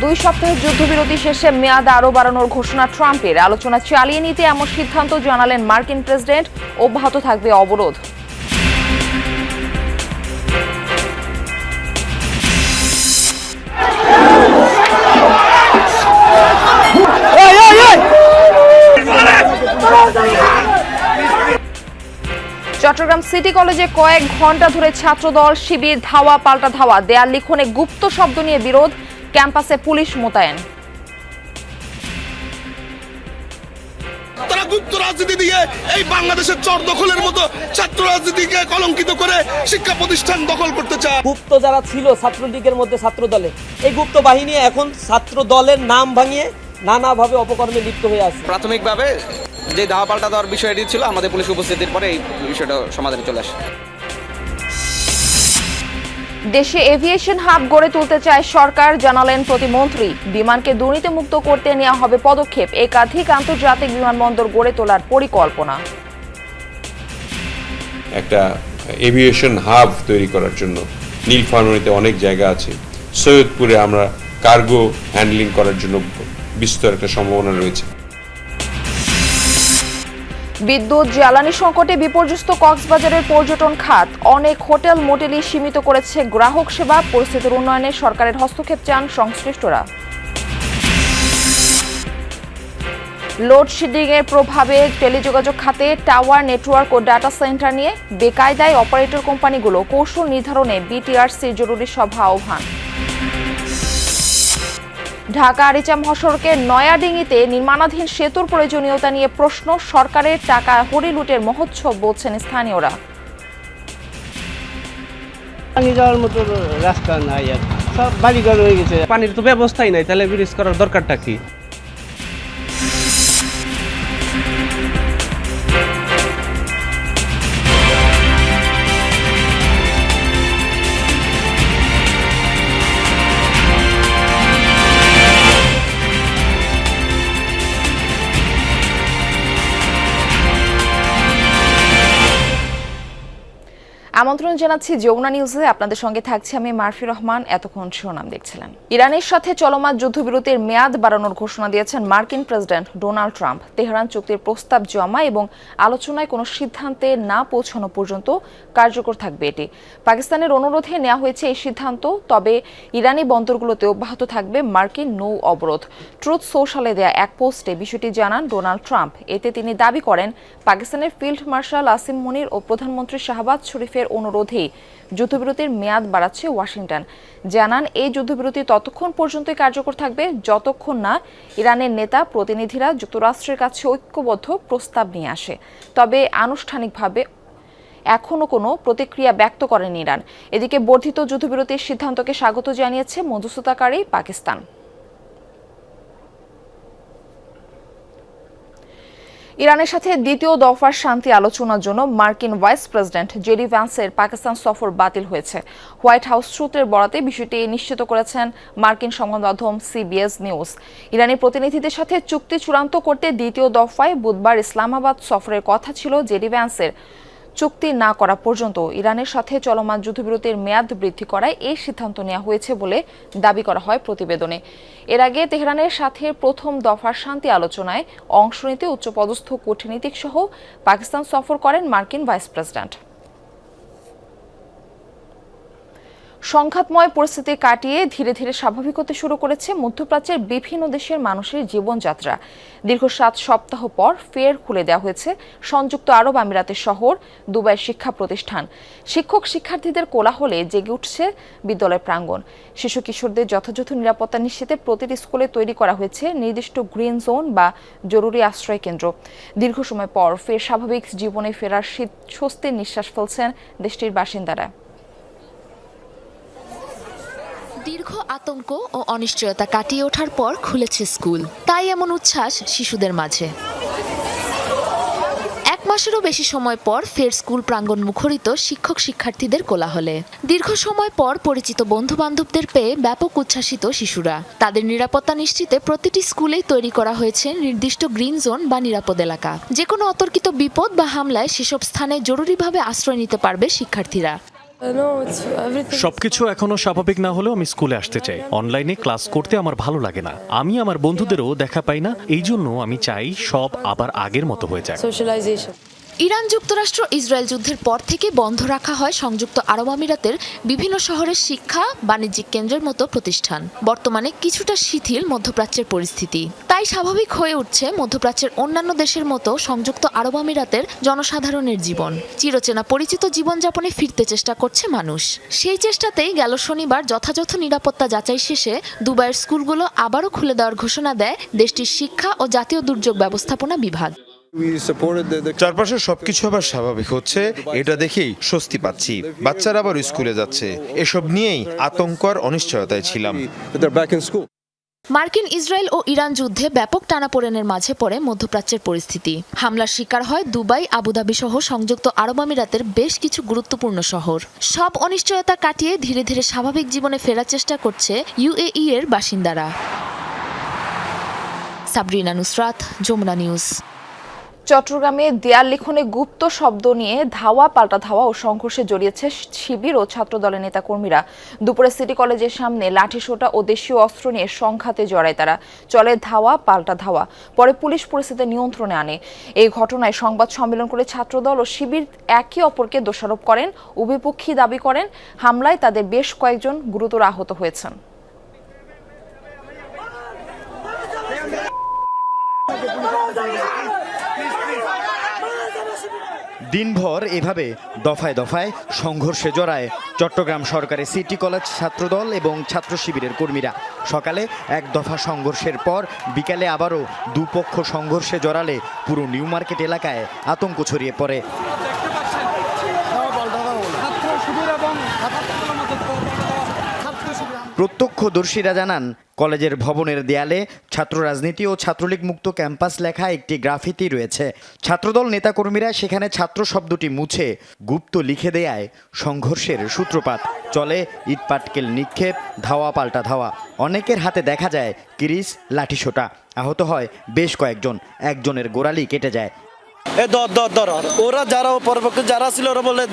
2 সপ্তাহের যুদ্ধবিরতি শেষে মেয়াদ আরও বাড়ানোর ঘোষণা ট্রাম্পের। আলোচনা চালিয়ে নিতে এমন সিদ্ধান্ত জানালেন মার্কিন প্রেসিডেন্ট। অব্যাহত থাকবে অবরোধ। চট্টগ্রাম সিটি কলেজে কয়েক ঘন্টা ধরে ছাত্রদল শিবির ধাওয়া পাল্টা ধাওয়া, দেয়াল লিখনে গুপ্ত শব্দ নিয়ে বিরোধ, ক্যাম্পাসে পুলিশ মোতায়েন। তারা গুপ্ত রাজনীতি দিয়ে এই বাংলাদেশের চর দখলের মতো ছাত্র রাজনীতিকে কলঙ্কিত করে শিক্ষা প্রতিষ্ঠান দখল করতে চায়। গুপ্ত যারা ছিল ছাত্রলীগের মধ্যে ছাত্র দলে, এই গুপ্ত বাহিনী এখন ছাত্র দলের নাম ভাঙিয়ে নানাভাবে অপকর্মে লিপ্ত হয়ে আছে। প্রাথমিকভাবে যে ধাওয়া পাল্টা দেওয়ার বিষয়টি ছিল, আমাদের পুলিশ উপস্থিতির পরে এই বিষয়টা সমাধানে চলে আসে। দেশে এভিয়েশন হাব গড়ে তুলতে চায় সরকার, জানালেন প্রতিমন্ত্রী। বিমানকে দুর্নীতিমুক্ত করতে নেওয়া হবে পদক্ষেপ। একাধিক আন্তর্জাতিক বিমানবন্দর গড়ে তোলার পরিকল্পনা। একটা এভিয়েশন হাব তৈরি করার জন্য নীলফামারীতে অনেক জায়গা আছে। সৈয়দপুরে আমরা কার্গো হ্যান্ডলিং করার জন্য বিস্তর একটা সম্ভাবনা রয়েছে। বিদ্যুৎ জ্বালানি সংকটে বিপর্যস্ত কক্সবাজারের পর্যটন খাত। অনেক হোটেল মোটেলই সীমিত করেছে গ্রাহক সেবা। পরিস্থিতির উন্নয়নে সরকারের হস্তক্ষেপ চান সংশ্লিষ্টরা। লোডশেডিং এর প্রভাবে টেলিযোগাযোগ খাতে টাওয়ার নেটওয়ার্ক ও ডাটা সেন্টার নিয়ে বেকায়দায় অপারেটর কোম্পানিগুলো, কৌশল নির্ধারণে বিটিআরসির জরুরি সভা আহ্বান। ঢাকা আরিচা মহাসড়কের নয়াডিঙ্গিতে নির্মাণাধীন সেতুর প্রয়োজনীয়তা নিয়ে প্রশ্ন। সরকারের টাকা হরিলুটের মহোৎসব বলছেন স্থানীয়রা। পানি যাওয়ার মতো রাস্তা নাই, আর সব বাড়িঘর হয়ে গেছে। পানির তো ব্যবস্থাই নাই, তাহলে ব্রিজ করার দরকারটা কি? আমন্ত্রণ জানাচ্ছি যমুনা নিউজে। আপনাদের সঙ্গে থাকছি আমি মারফি রহমান। এতক্ষণ শিরোনাম দেখছিলেন। ইরানের সাথে চলমান যুদ্ধবিরতির মেয়াদ বাড়ানোর ঘোষণা দিয়েছেন মার্কিন প্রেসিডেন্ট ডোনাল্ড ট্রাম্প। তেহরান চুক্তির প্রস্তাব জমা এবং আলোচনায় কোনো সিদ্ধান্তে না পৌঁছানো পর্যন্ত কার্যকর থাকবে এটি। পাকিস্তানের অনুরোধে নেওয়া হয়েছে এই সিদ্ধান্ত। তবে ইরানি বন্দরগুলোতে অব্যাহত থাকবে মার্কিন নৌ অবরোধ। ট্রুথ সোশ্যালে দেয়া এক পোস্টে বিষয়টি জানান ডোনাল্ড ট্রাম্প। এতে তিনি দাবি করেন, পাকিস্তানের ফিল্ড মার্শাল আসিম মুনির ও প্রধানমন্ত্রী শাহবাজ শরীফের অনুরোধে যুদ্ধবিরতির মেয়াদ বাড়াচ্ছে ওয়াশিংটন। জানান, এই যুদ্ধবিরতি ততক্ষণ পর্যন্তই কার্যকর থাকবে যতক্ষণ না ইরানের নেতা প্রতিনিধিরা যুক্তরাষ্ট্রের কাছে ঐক্যবদ্ধ প্রস্তাব নিয়ে আসে। তবে আনুষ্ঠানিকভাবে এখনও কোনো প্রতিক্রিয়া ব্যক্ত করেনি ইরান। এদিকে বর্ধিত যুদ্ধবিরতির সিদ্ধান্তকে স্বাগত জানিয়েছে মধ্যস্থতাকারী পাকিস্তান। ইরানের সাথে দ্বিতীয় দফার শান্তি আলোচনার জন্য মার্কিন ভাইস প্রেসিডেন্ট জেডি ভ্যান্সের পাকিস্তান সফর বাতিল হয়েছে। হোয়াইট হাউস সূত্রের বরাতে বিষয়টি নিশ্চিত করেছেন মার্কিন সংবাদ মাধ্যম সিবিএস নিউজ। ইরানি প্রতিনিধিদের সাথে চুক্তি চূড়ান্ত করতে দ্বিতীয় দফায় বুধবার ইসলামাবাদ সফরের কথা ছিল জেডি ভ্যান্সের। চুক্তি না করা পর্যন্ত ইরানের সাথে চলমান যুদ্ধবিরতির মেয়াদ বৃদ্ধি করায় এই সিদ্ধান্ত নেওয়া হয়েছে বলে দাবি করা হয় প্রতিবেদনে। এর আগে তেহরানের সাথে প্রথম দফার শান্তি আলোচনায় অংশ নিতে উচ্চপদস্থ কূটনীতিক সহ পাকিস্তান সফর করেন মার্কিন ভাইস প্রেসিডেন্ট। সংঘাতময় পরিস্থিতি কাটিয়ে ধীরে ধীরে স্বাভাবিক হতে শুরু করেছে মধ্যপ্রাচ্যের বিভিন্ন দেশের মানুষের জীবনযাত্রা। দীর্ঘ 7 সপ্তাহ পর ফের খুলে দেওয়া হয়েছে সংযুক্ত আরব আমিরাতের শহর দুবাইয়ের শিক্ষা প্রতিষ্ঠান। শিক্ষক শিক্ষার্থীদের কোলাহলে জেগে উঠছে বিদ্যালয় প্রাঙ্গণ। শিশু কিশোরদের যথাযথ নিরাপত্তা নিশ্চিতে প্রতিটি স্কুলে তৈরি করা হয়েছে নির্দিষ্ট গ্রিন জোন বা জরুরি আশ্রয় কেন্দ্র। দীর্ঘ সময় পর ফের স্বাভাবিক জীবনে ফেরার স্বস্তির নিঃশ্বাস ফেলছেন দেশটির বাসিন্দারা। দীর্ঘ আতঙ্ক ও অনিশ্চয়তা কাটিয়ে ওঠার পর খুলেছে স্কুল, তাই এমন উচ্ছ্বাস শিশুদের মাঝে। 1 মাসেরও বেশি সময় পর ফের স্কুল প্রাঙ্গণ মুখরিত শিক্ষক শিক্ষার্থীদের কোলাহলে। দীর্ঘ সময় পর পরিচিত বন্ধু বান্ধবদের পেয়ে ব্যাপক উচ্ছ্বাসিত শিশুরা। তাদের নিরাপত্তা নিশ্চিতে প্রতিটি স্কুলেই তৈরি করা হয়েছে নির্দিষ্ট গ্রিন জোন বা নিরাপদ এলাকা। যে কোনো অতর্কিত বিপদ বা হামলায় সেসব স্থানে জরুরিভাবে আশ্রয় নিতে পারবে শিক্ষার্থীরা। সবকিছু এখনো স্বাভাবিক না হলেও আমি স্কুলে আসতে চাই। অনলাইনে ক্লাস করতে আমার ভালো লাগে না। আমি আমার বন্ধুদেরও দেখা পাই না। এই জন্য আমি চাই সব আবার আগের মতো হয়ে যাক। ইরান যুক্তরাষ্ট্র ইসরায়েল যুদ্ধের পর থেকে বন্ধ রাখা হয় সংযুক্ত আরব আমিরাতের বিভিন্ন শহরের শিক্ষা, বাণিজ্যিক কেন্দ্রের মতো প্রতিষ্ঠান। বর্তমানে কিছুটা শিথিল মধ্যপ্রাচ্যের পরিস্থিতি, তাই স্বাভাবিক হয়ে উঠছে মধ্যপ্রাচ্যের অন্যান্য দেশের মতো সংযুক্ত আরব আমিরাতের জনসাধারণের জীবন। চিরচেনা পরিচিত জীবনযাপনে ফিরতে চেষ্টা করছে মানুষ। সেই চেষ্টাতেই গেল শনিবার যথাযথ নিরাপত্তা যাচাই শেষে দুবাইয়ের স্কুলগুলো আবারও খুলে দেওয়ার ঘোষণা দেয় দেশটির শিক্ষা ও জাতীয় দুর্যোগ ব্যবস্থাপনা বিভাগ। চারপাশে সবকিছু আবার স্বাভাবিক হচ্ছে, এটা দেখেই স্বস্তি পাচ্ছি। বাচ্চারা আবার স্কুলে যাচ্ছে, এসব নিয়েই আতঙ্ক আর অনিশ্চয়তায় ছিলাম। মার্কিন, ইসরায়েল ও ইরান যুদ্ধে ব্যাপক টানাপোড়েনের মাঝে পড়ে মধ্যপ্রাচ্যের পরিস্থিতি। হামলার শিকার হয় দুবাই, আবুধাবি সহ সংযুক্ত আরব আমিরাতের বেশ কিছু গুরুত্বপূর্ণ শহর। সব অনিশ্চয়তা কাটিয়ে ধীরে ধীরে স্বাভাবিক জীবনে ফেরার চেষ্টা করছে ইউএই এর বাসিন্দারা। সাবরিনা নুসরাত, যমুনা নিউজ। চট্টগ্রামে দেয়াল লিখনে গুপ্ত শব্দ নিয়ে ধাওয়া পাল্টা ধাওয়া ও সংঘর্ষে জড়িয়েছে শিবির ও ছাত্রদলের নেতাকর্মীরা। দুপুরে সিটি কলেজের সামনে লাঠিসোঁটা ও দেশীয় অস্ত্র নিয়ে সংঘাতে জড়ায় তারা। চলে ধাওয়া পাল্টা ধাওয়া, পরে পুলিশ পরিস্থিতি নিয়ন্ত্রণে আনে। এই ঘটনায় সংবাদ সম্মেলন করে ছাত্রদল ও শিবির একে অপরকে দোষারোপ করেন। উভয়পক্ষই দাবি করেন হামলায় তাদের বেশ কয়েকজন গুরুতর আহত হয়েছেন। দিনভর এভাবে দফায় দফায় সংঘর্ষে জড়ায় চট্টগ্রাম সরকারি সিটি কলেজ ছাত্রদল এবং ছাত্র শিবিরের কর্মীরা। সকালে এক দফা সংঘর্ষের পর বিকালে আবারও দুপক্ষ সংঘর্ষে জড়ালে পুরো নিউ মার্কেট এলাকায় আতঙ্ক ছড়িয়ে পড়ে। প্রত্যক্ষদর্শীরা জানান, কলেজের ভবনের দেয়ালে ছাত্র রাজনীতি ও ছাত্রলীগ মুক্ত ক্যাম্পাস লেখা একটি গ্রাফিতি রয়েছে। ছাত্রদল নেতাকর্মীরা সেখানে ছাত্র শব্দটি মুছে গুপ্ত লিখে দেয়ায় সংঘর্ষের সূত্রপাত। চলে ইটপাটকেল নিক্ষেপ, ধাওয়া পাল্টা ধাওয়া। অনেকের হাতে দেখা যায় কিরিচ, লাঠিসোঁটা। আহত হয় বেশ কয়েকজন, একজনের গোড়ালি কেটে যায়। ওরা যারা পরপক্ষে যারা ছিল ওরা বলে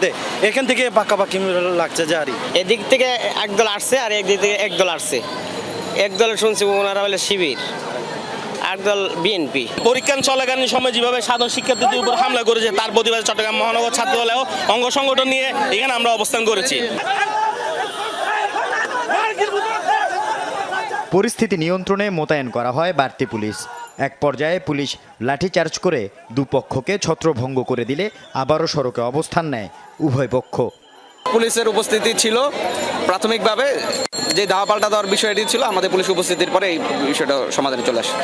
দে এখান থেকে পাকাপাকি লাগছে যে আর এদিক থেকে একদল আসছে আর একদিক থেকে একদল আসছে। একদল শুনছি ওনারা বলে শিবির, একদল বিএনপি। পরীক্ষা চলাকালীন সময় যেভাবে সাধারণ শিক্ষার্থীদের উপর হামলা করেছে তার প্রতিবাদে চট্টগ্রাম মহানগর ছাত্রদলেও অঙ্গ সংগঠন নিয়ে এখানে আমরা অবস্থান করেছি। পরিস্থিতি নিয়ন্ত্রণে মোতায়েন করা হয় বাড়তি পুলিশ। এক পর্যায়ে পুলিশ লাঠিচার্জ করে দুপক্ষকে ছত্রভঙ্গ করে দিলে আবারও সড়কে অবস্থান নেয় উভয় পক্ষ। পুলিশের উপস্থিতি ছিল প্রাথমিকভাবে, যে ধাওয়া পাল্টা দেওয়ার বিষয়টি ছিল আমাদের পুলিশ উপস্থিতির পরে এই বিষয়টা সমাধানে চলে আসে।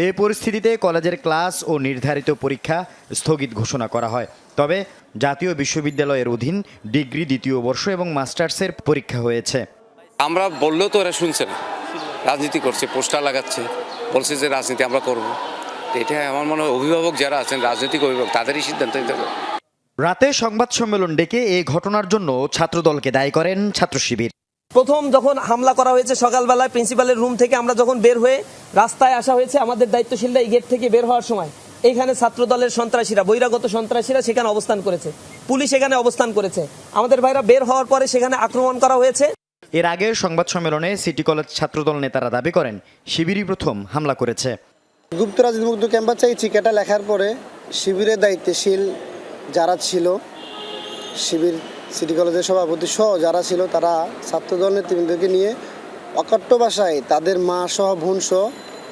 এ পরিস্থিতিতে কলেজের ক্লাস ও নির্ধারিত পরীক্ষা স্থগিত ঘোষণা করা হয়। তবে জাতীয় বিশ্ববিদ্যালয়ের অধীন ডিগ্রি দ্বিতীয় বর্ষ এবং মাস্টার্সের পরীক্ষা হয়েছে। আমরা বললেও তো এরা শুনছে না, রাজনীতি করছে, পোস্টার লাগাচ্ছে, বলছে যে রাজনীতি আমরা করব। এটা আমার মনে হয় অভিভাবক যারা আছেন, রাজনৈতিক অভিভাবক, তাদেরই সিদ্ধান্ত নিতে হবে। রাতে সংবাদ সম্মেলন ডেকে এই ঘটনার জন্য ছাত্রদলকে দায়ী করেন ছাত্র শিবির। প্রথম যখন হামলা করা হয়েছে সকালবেলায় প্রিন্সিপালের রুম থেকে আমরা যখন বের হয়ে রাস্তায় আসা হয়েছে, আমাদের দায়িত্বশীলরা এই গেট থেকে বের হওয়ার সময় এইখানে ছাত্রদলের সন্ত্রাসীরা, বহিরাগত সন্ত্রাসীরা সেখানে অবস্থান করেছে, পুলিশ এখানে অবস্থান করেছে। আমাদের ভাইরা বের হওয়ার পরে সেখানে আক্রমণ করা হয়েছে। এর আগে সংবাদ সম্মেলনে সিটি কলেজ ছাত্রদল নেতারা দাবি করেন শিবিরই প্রথম হামলা করেছে। গুপ্ত রাজনীতি মুক্ত ক্যাম্পাস চাই চিকাটা লেখার পরে শিবিরের দায়িত্বশীল যারা ছিল, শিবির সিটি কলেজের সভাপতি সহ যারা ছিল, তারা ছাত্রদল নেতৃবৃন্দকে নিয়ে অকট্য ভাষায় তাদের মা সহ বোন সহ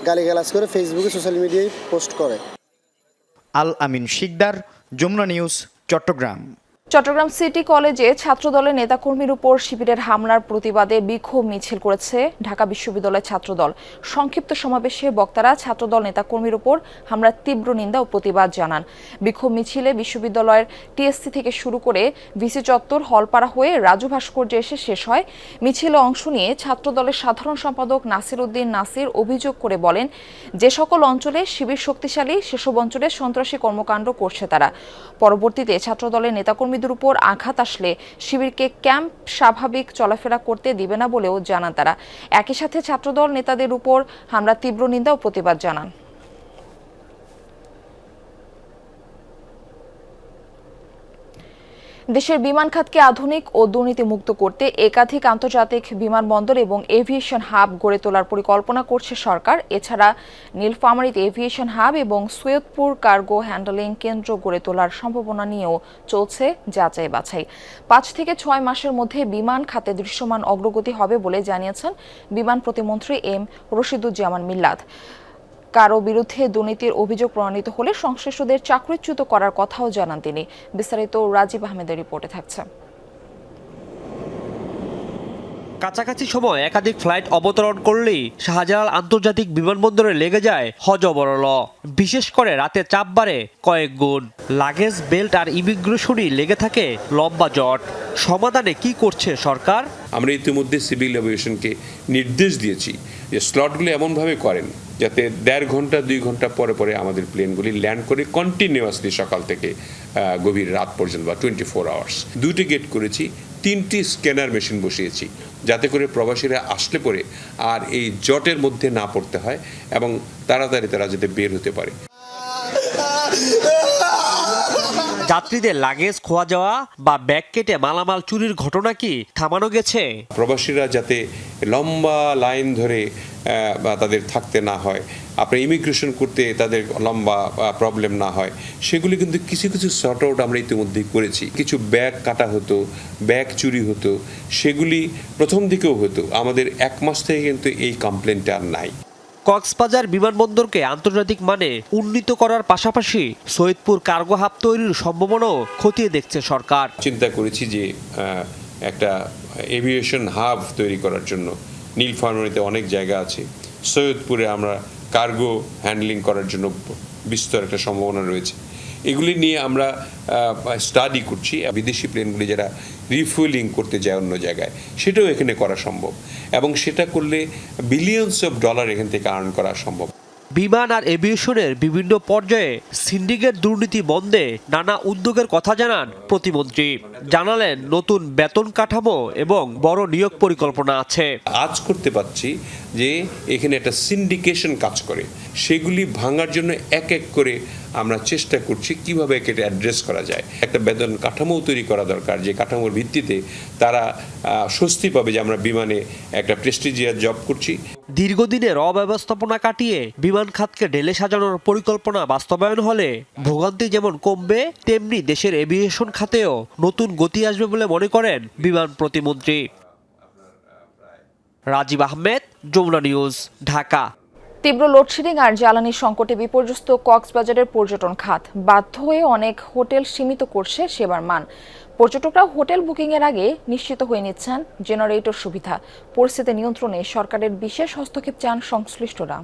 গালিগালাজ করে ফেসবুকে, সোশ্যাল মিডিয়ায় পোস্ট করে। আল আমিন শিকদার, যমুনা নিউজ, চট্টগ্রাম। চট্টগ্রাম সিটি কলেজে ছাত্রদলের নেতাকর্মীর উপর শিবিরের হামলার প্রতিবাদে বিক্ষোভ মিছিল করেছে ঢাকা বিশ্ববিদ্যালয় ছাত্রদল। সংক্ষিপ্ত সমাবেশে বক্তারা ছাত্রদল নেতাকর্মীর উপর হামলার তীব্র নিন্দা ও প্রতিবাদ জানান। বিক্ষোভ মিছিলে বিশ্ববিদ্যালয়ের টিএসসি থেকে শুরু করে ভিসি চত্বর, হলপাড়া হয়ে রাজু ভাস্কর্যে এসে শেষ হয়। মিছিলে অংশ নিয়ে ছাত্রদলের সাধারণ সম্পাদক নাসির উদ্দিন নাসির অভিযোগ করে বলেন, যে সকল অঞ্চলে শিবির শক্তিশালী সেসব অঞ্চলে সন্ত্রাসী কর্মকাণ্ড করছে তারা। পরবর্তীতে ছাত্রদলের নেতাকর্মী উপর আঘাত আসলে শিবিরকে ক্যাম্প স্বাভাবিক চলাফেরা করতে দিবে না বলেও জানান তারা। একই সাথে ছাত্রদল নেতাদের উপর হামলার তীব্র নিন্দা ও প্রতিবাদ জানান। দেশের বিমান খাতকে আধুনিক ও দুর্নীতিমুক্ত করতে একাধিক আন্তর্জাতিক বিমানবন্দর এবং এভিয়েশন হাব গড়ে তোলার পরিকল্পনা করছে সরকার। এছাড়া নীলফামারীতে এভিয়েশন হাব এবং সৈয়দপুর কার্গো হ্যান্ডলিং কেন্দ্র গড়ে তোলার সম্ভাবনা নিয়েও চলছে যাচাই বাছাই। 5 থেকে 6 মাসের মধ্যে বিমান খাতে দৃশ্যমান অগ্রগতি হবে বলে জানিয়েছেন বিমান প্রতিমন্ত্রী এম রশিদুজ্জামান মিল্লাত। কারো বিরুদ্ধে দুর্নীতির অভিযোগ প্রমাণিত হলে সংশ্লিষ্টদের চাকরিচ্যুত করার কথাও জানান তিনি। বিস্তারিত রাজীব আহমেদের রিপোর্টে থাকছে। কাছাকাছি সময় একাধিক ফ্লাইট অবতরণ করলেই শাহজালাল আন্তর্জাতিক বিমানবন্দরে লেগে যায় হজবরল। বিশেষ করে রাতে চাপ বাড়ে কয়েক গুণ। লাগেজ বেল্ট আর ইমিগ্রেশনই লেগে থাকে লম্বা জট। সমাধানে কি করছে সরকার? আমরা ইতিমধ্যে সিভিল এভিয়েশনকে নির্দেশ দিয়েছি যে স্লটগুলো এমনভাবে করেন যাতে 1.5 ঘন্টা 2 ঘন্টা পরে পরে আমাদের প্লেনগুলি ল্যান্ড করে কন্টিনিউয়াসলি সকাল থেকে গভীর রাত পর্যন্ত বা 24 আওয়ার্স। 2টি গেট করেছি, 3টি স্ক্যানার মেশিন বসিয়েছি যাতে করে প্রবাসীরা আসলে পরে আর এই জটের মধ্যে না পড়তে হয় এবং তাড়াতাড়ি তারা যাতে বের হতে পারে। যাত্রীদের লাগেজ খোয়া যাওয়া বা ব্যাগ কেটে মালামাল চুরির ঘটনা কি থামানো গেছে? প্রবাসীরা যাতে লম্বা লাইন ধরে বা তাদের থাকতে না হয়, আপনার ইমিগ্রেশন করতে তাদের লম্বা প্রবলেম না হয়, সেগুলি কিন্তু কিছু কিছু সর্ট আউট আমরা ইতিমধ্যেই করেছি। কিছু ব্যাগ কাটা হতো, ব্যাগ চুরি হতো, সেগুলি প্রথম দিকেও হতো। আমাদের 1 মাস থেকে কিন্তু এই কমপ্লেনটা আর নাই। কক্সবাজার বিমানবন্দরকে আন্তর্জাতিক মানে উন্নীত করার পাশাপাশি সৈয়দপুর কার্গো হাব তৈরির সম্ভাবনাও খতিয়ে দেখছে সরকার। চিন্তা করেছি যে একটা এভিয়েশন হাব তৈরি করার জন্য নীলফামারীতে অনেক জায়গা আছে, সৈয়দপুরে আমরা কার্গো হ্যান্ডলিং করার জন্য বিস্তর একটা সম্ভাবনা রয়েছে। এগুলি নিয়ে আমরা স্টাডি করছি। বিদেশি প্লেনগুলি যারা রিফুয়েলিং করতে যায় অন্য জায়গায়, সেটাও এখানে করা সম্ভব এবং সেটা করলে বিলিয়নস অফ ডলার এখান থেকে আর্ন করা সম্ভব। বিমান আর এভিয়েশনের বিভিন্ন পর্যায়ে সিন্ডিকেট দুর্নীতি বন্ধে নানা উদ্যোগের কথা জানান প্রতিমন্ত্রী। জানালেন নতুন বেতন কাঠামো এবং বড় নিয়োগ পরিকল্পনা আছে। আজ করতে পারছি যে এখানে একটা সিন্ডিকেশন কাজ করে, সেগুলি ভাঙার জন্য এক এক করে আমরা চেষ্টা করছি কিভাবে একে অ্যাড্রেস করা যায়। একটা বেতন কাঠামো তৈরি করা দরকার, যে কাঠামোর ভিত্তিতে তারা স্বস্তি পাবে যে আমরা বিমানে একটা প্রেস্টিজিয়াস জব করছি। দীর্ঘদিনের অব্যবস্থাপনা কাটিয়ে বিমান খাতকে ঢেলে সাজানোর পরিকল্পনা বাস্তবায়ন হলে ভোগান্তি যেমন কমবে, তেমনি দেশের এভিয়েশন খাতেও নতুন গতি আসবে বলে মনে করেন বিমান প্রতিমন্ত্রী। রাজীব আহমেদ, যমুনা নিউজ, ঢাকা। তীব্র লোডশেডিং আর জ্বালানি সংকটে বিপর্যস্ত কক্সবাজারের পর্যটন খাত। বাধ্য হয়ে অনেক হোটেল সীমিত করছে সেবার মান। পর্যটকরা হোটেল বুকিং এর আগে নিশ্চিত হয়ে নিচ্ছেন জেনারেটর সুবিধা। পরিস্থিতি নিয়ন্ত্রণে সরকারের বিশেষ হস্তক্ষেপ চান সংশ্লিষ্টরা।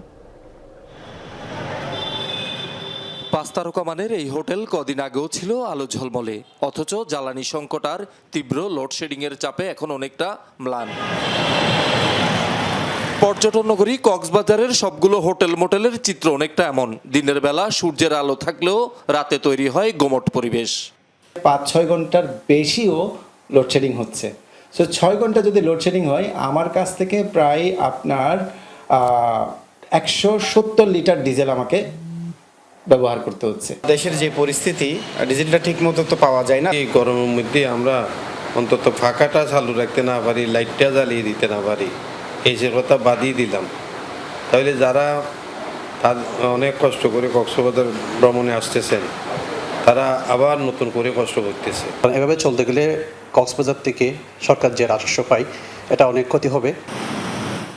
5 তারকা মানের এই হোটেল কদিন আগেও ছিল আলো ঝলমলে, অথচ জ্বালানি সংকট আর তীব্র লোডশেডিং এর চাপে এখন অনেকটা ম্লান। পর্যটন নগরী কক্সবাজারের সবগুলো হোটেল মোটেলের চিত্র অনেকটা এমন। দিনের বেলা সূর্যের আলো থাকলেও রাতে তৈরি হয় গোমট পরিবেশ। 5-6 ঘন্টার বেশিও লোডশেডিং হচ্ছে। সো 6 ঘন্টা যদি লোডশেডিং হয়, আমার কাছ থেকে প্রায় আপনার 170 লিটার ডিজেল আমাকে ব্যবহার করতে হচ্ছে। দেশের যে পরিস্থিতি, ডিজেলটা ঠিক মতো তো পাওয়া যায় না। এই গরমের মধ্যে আমরা অন্তত ফাঁকাটা চালু রাখতে না পারি, লাইটটা জ্বালিয়ে দিতে না পারি, এই যে কথা বাদিয়ে দিলাম, তাহলে যারা অনেক কষ্ট করে কক্সবাজার ভ্রমণে আসতেছেন তারা আবার নতুন করে কষ্ট করতেছে। এভাবে চলতে গেলে কক্সবাজার থেকে সরকার যে রাজস্ব পায় এটা অনেক ক্ষতি হবে।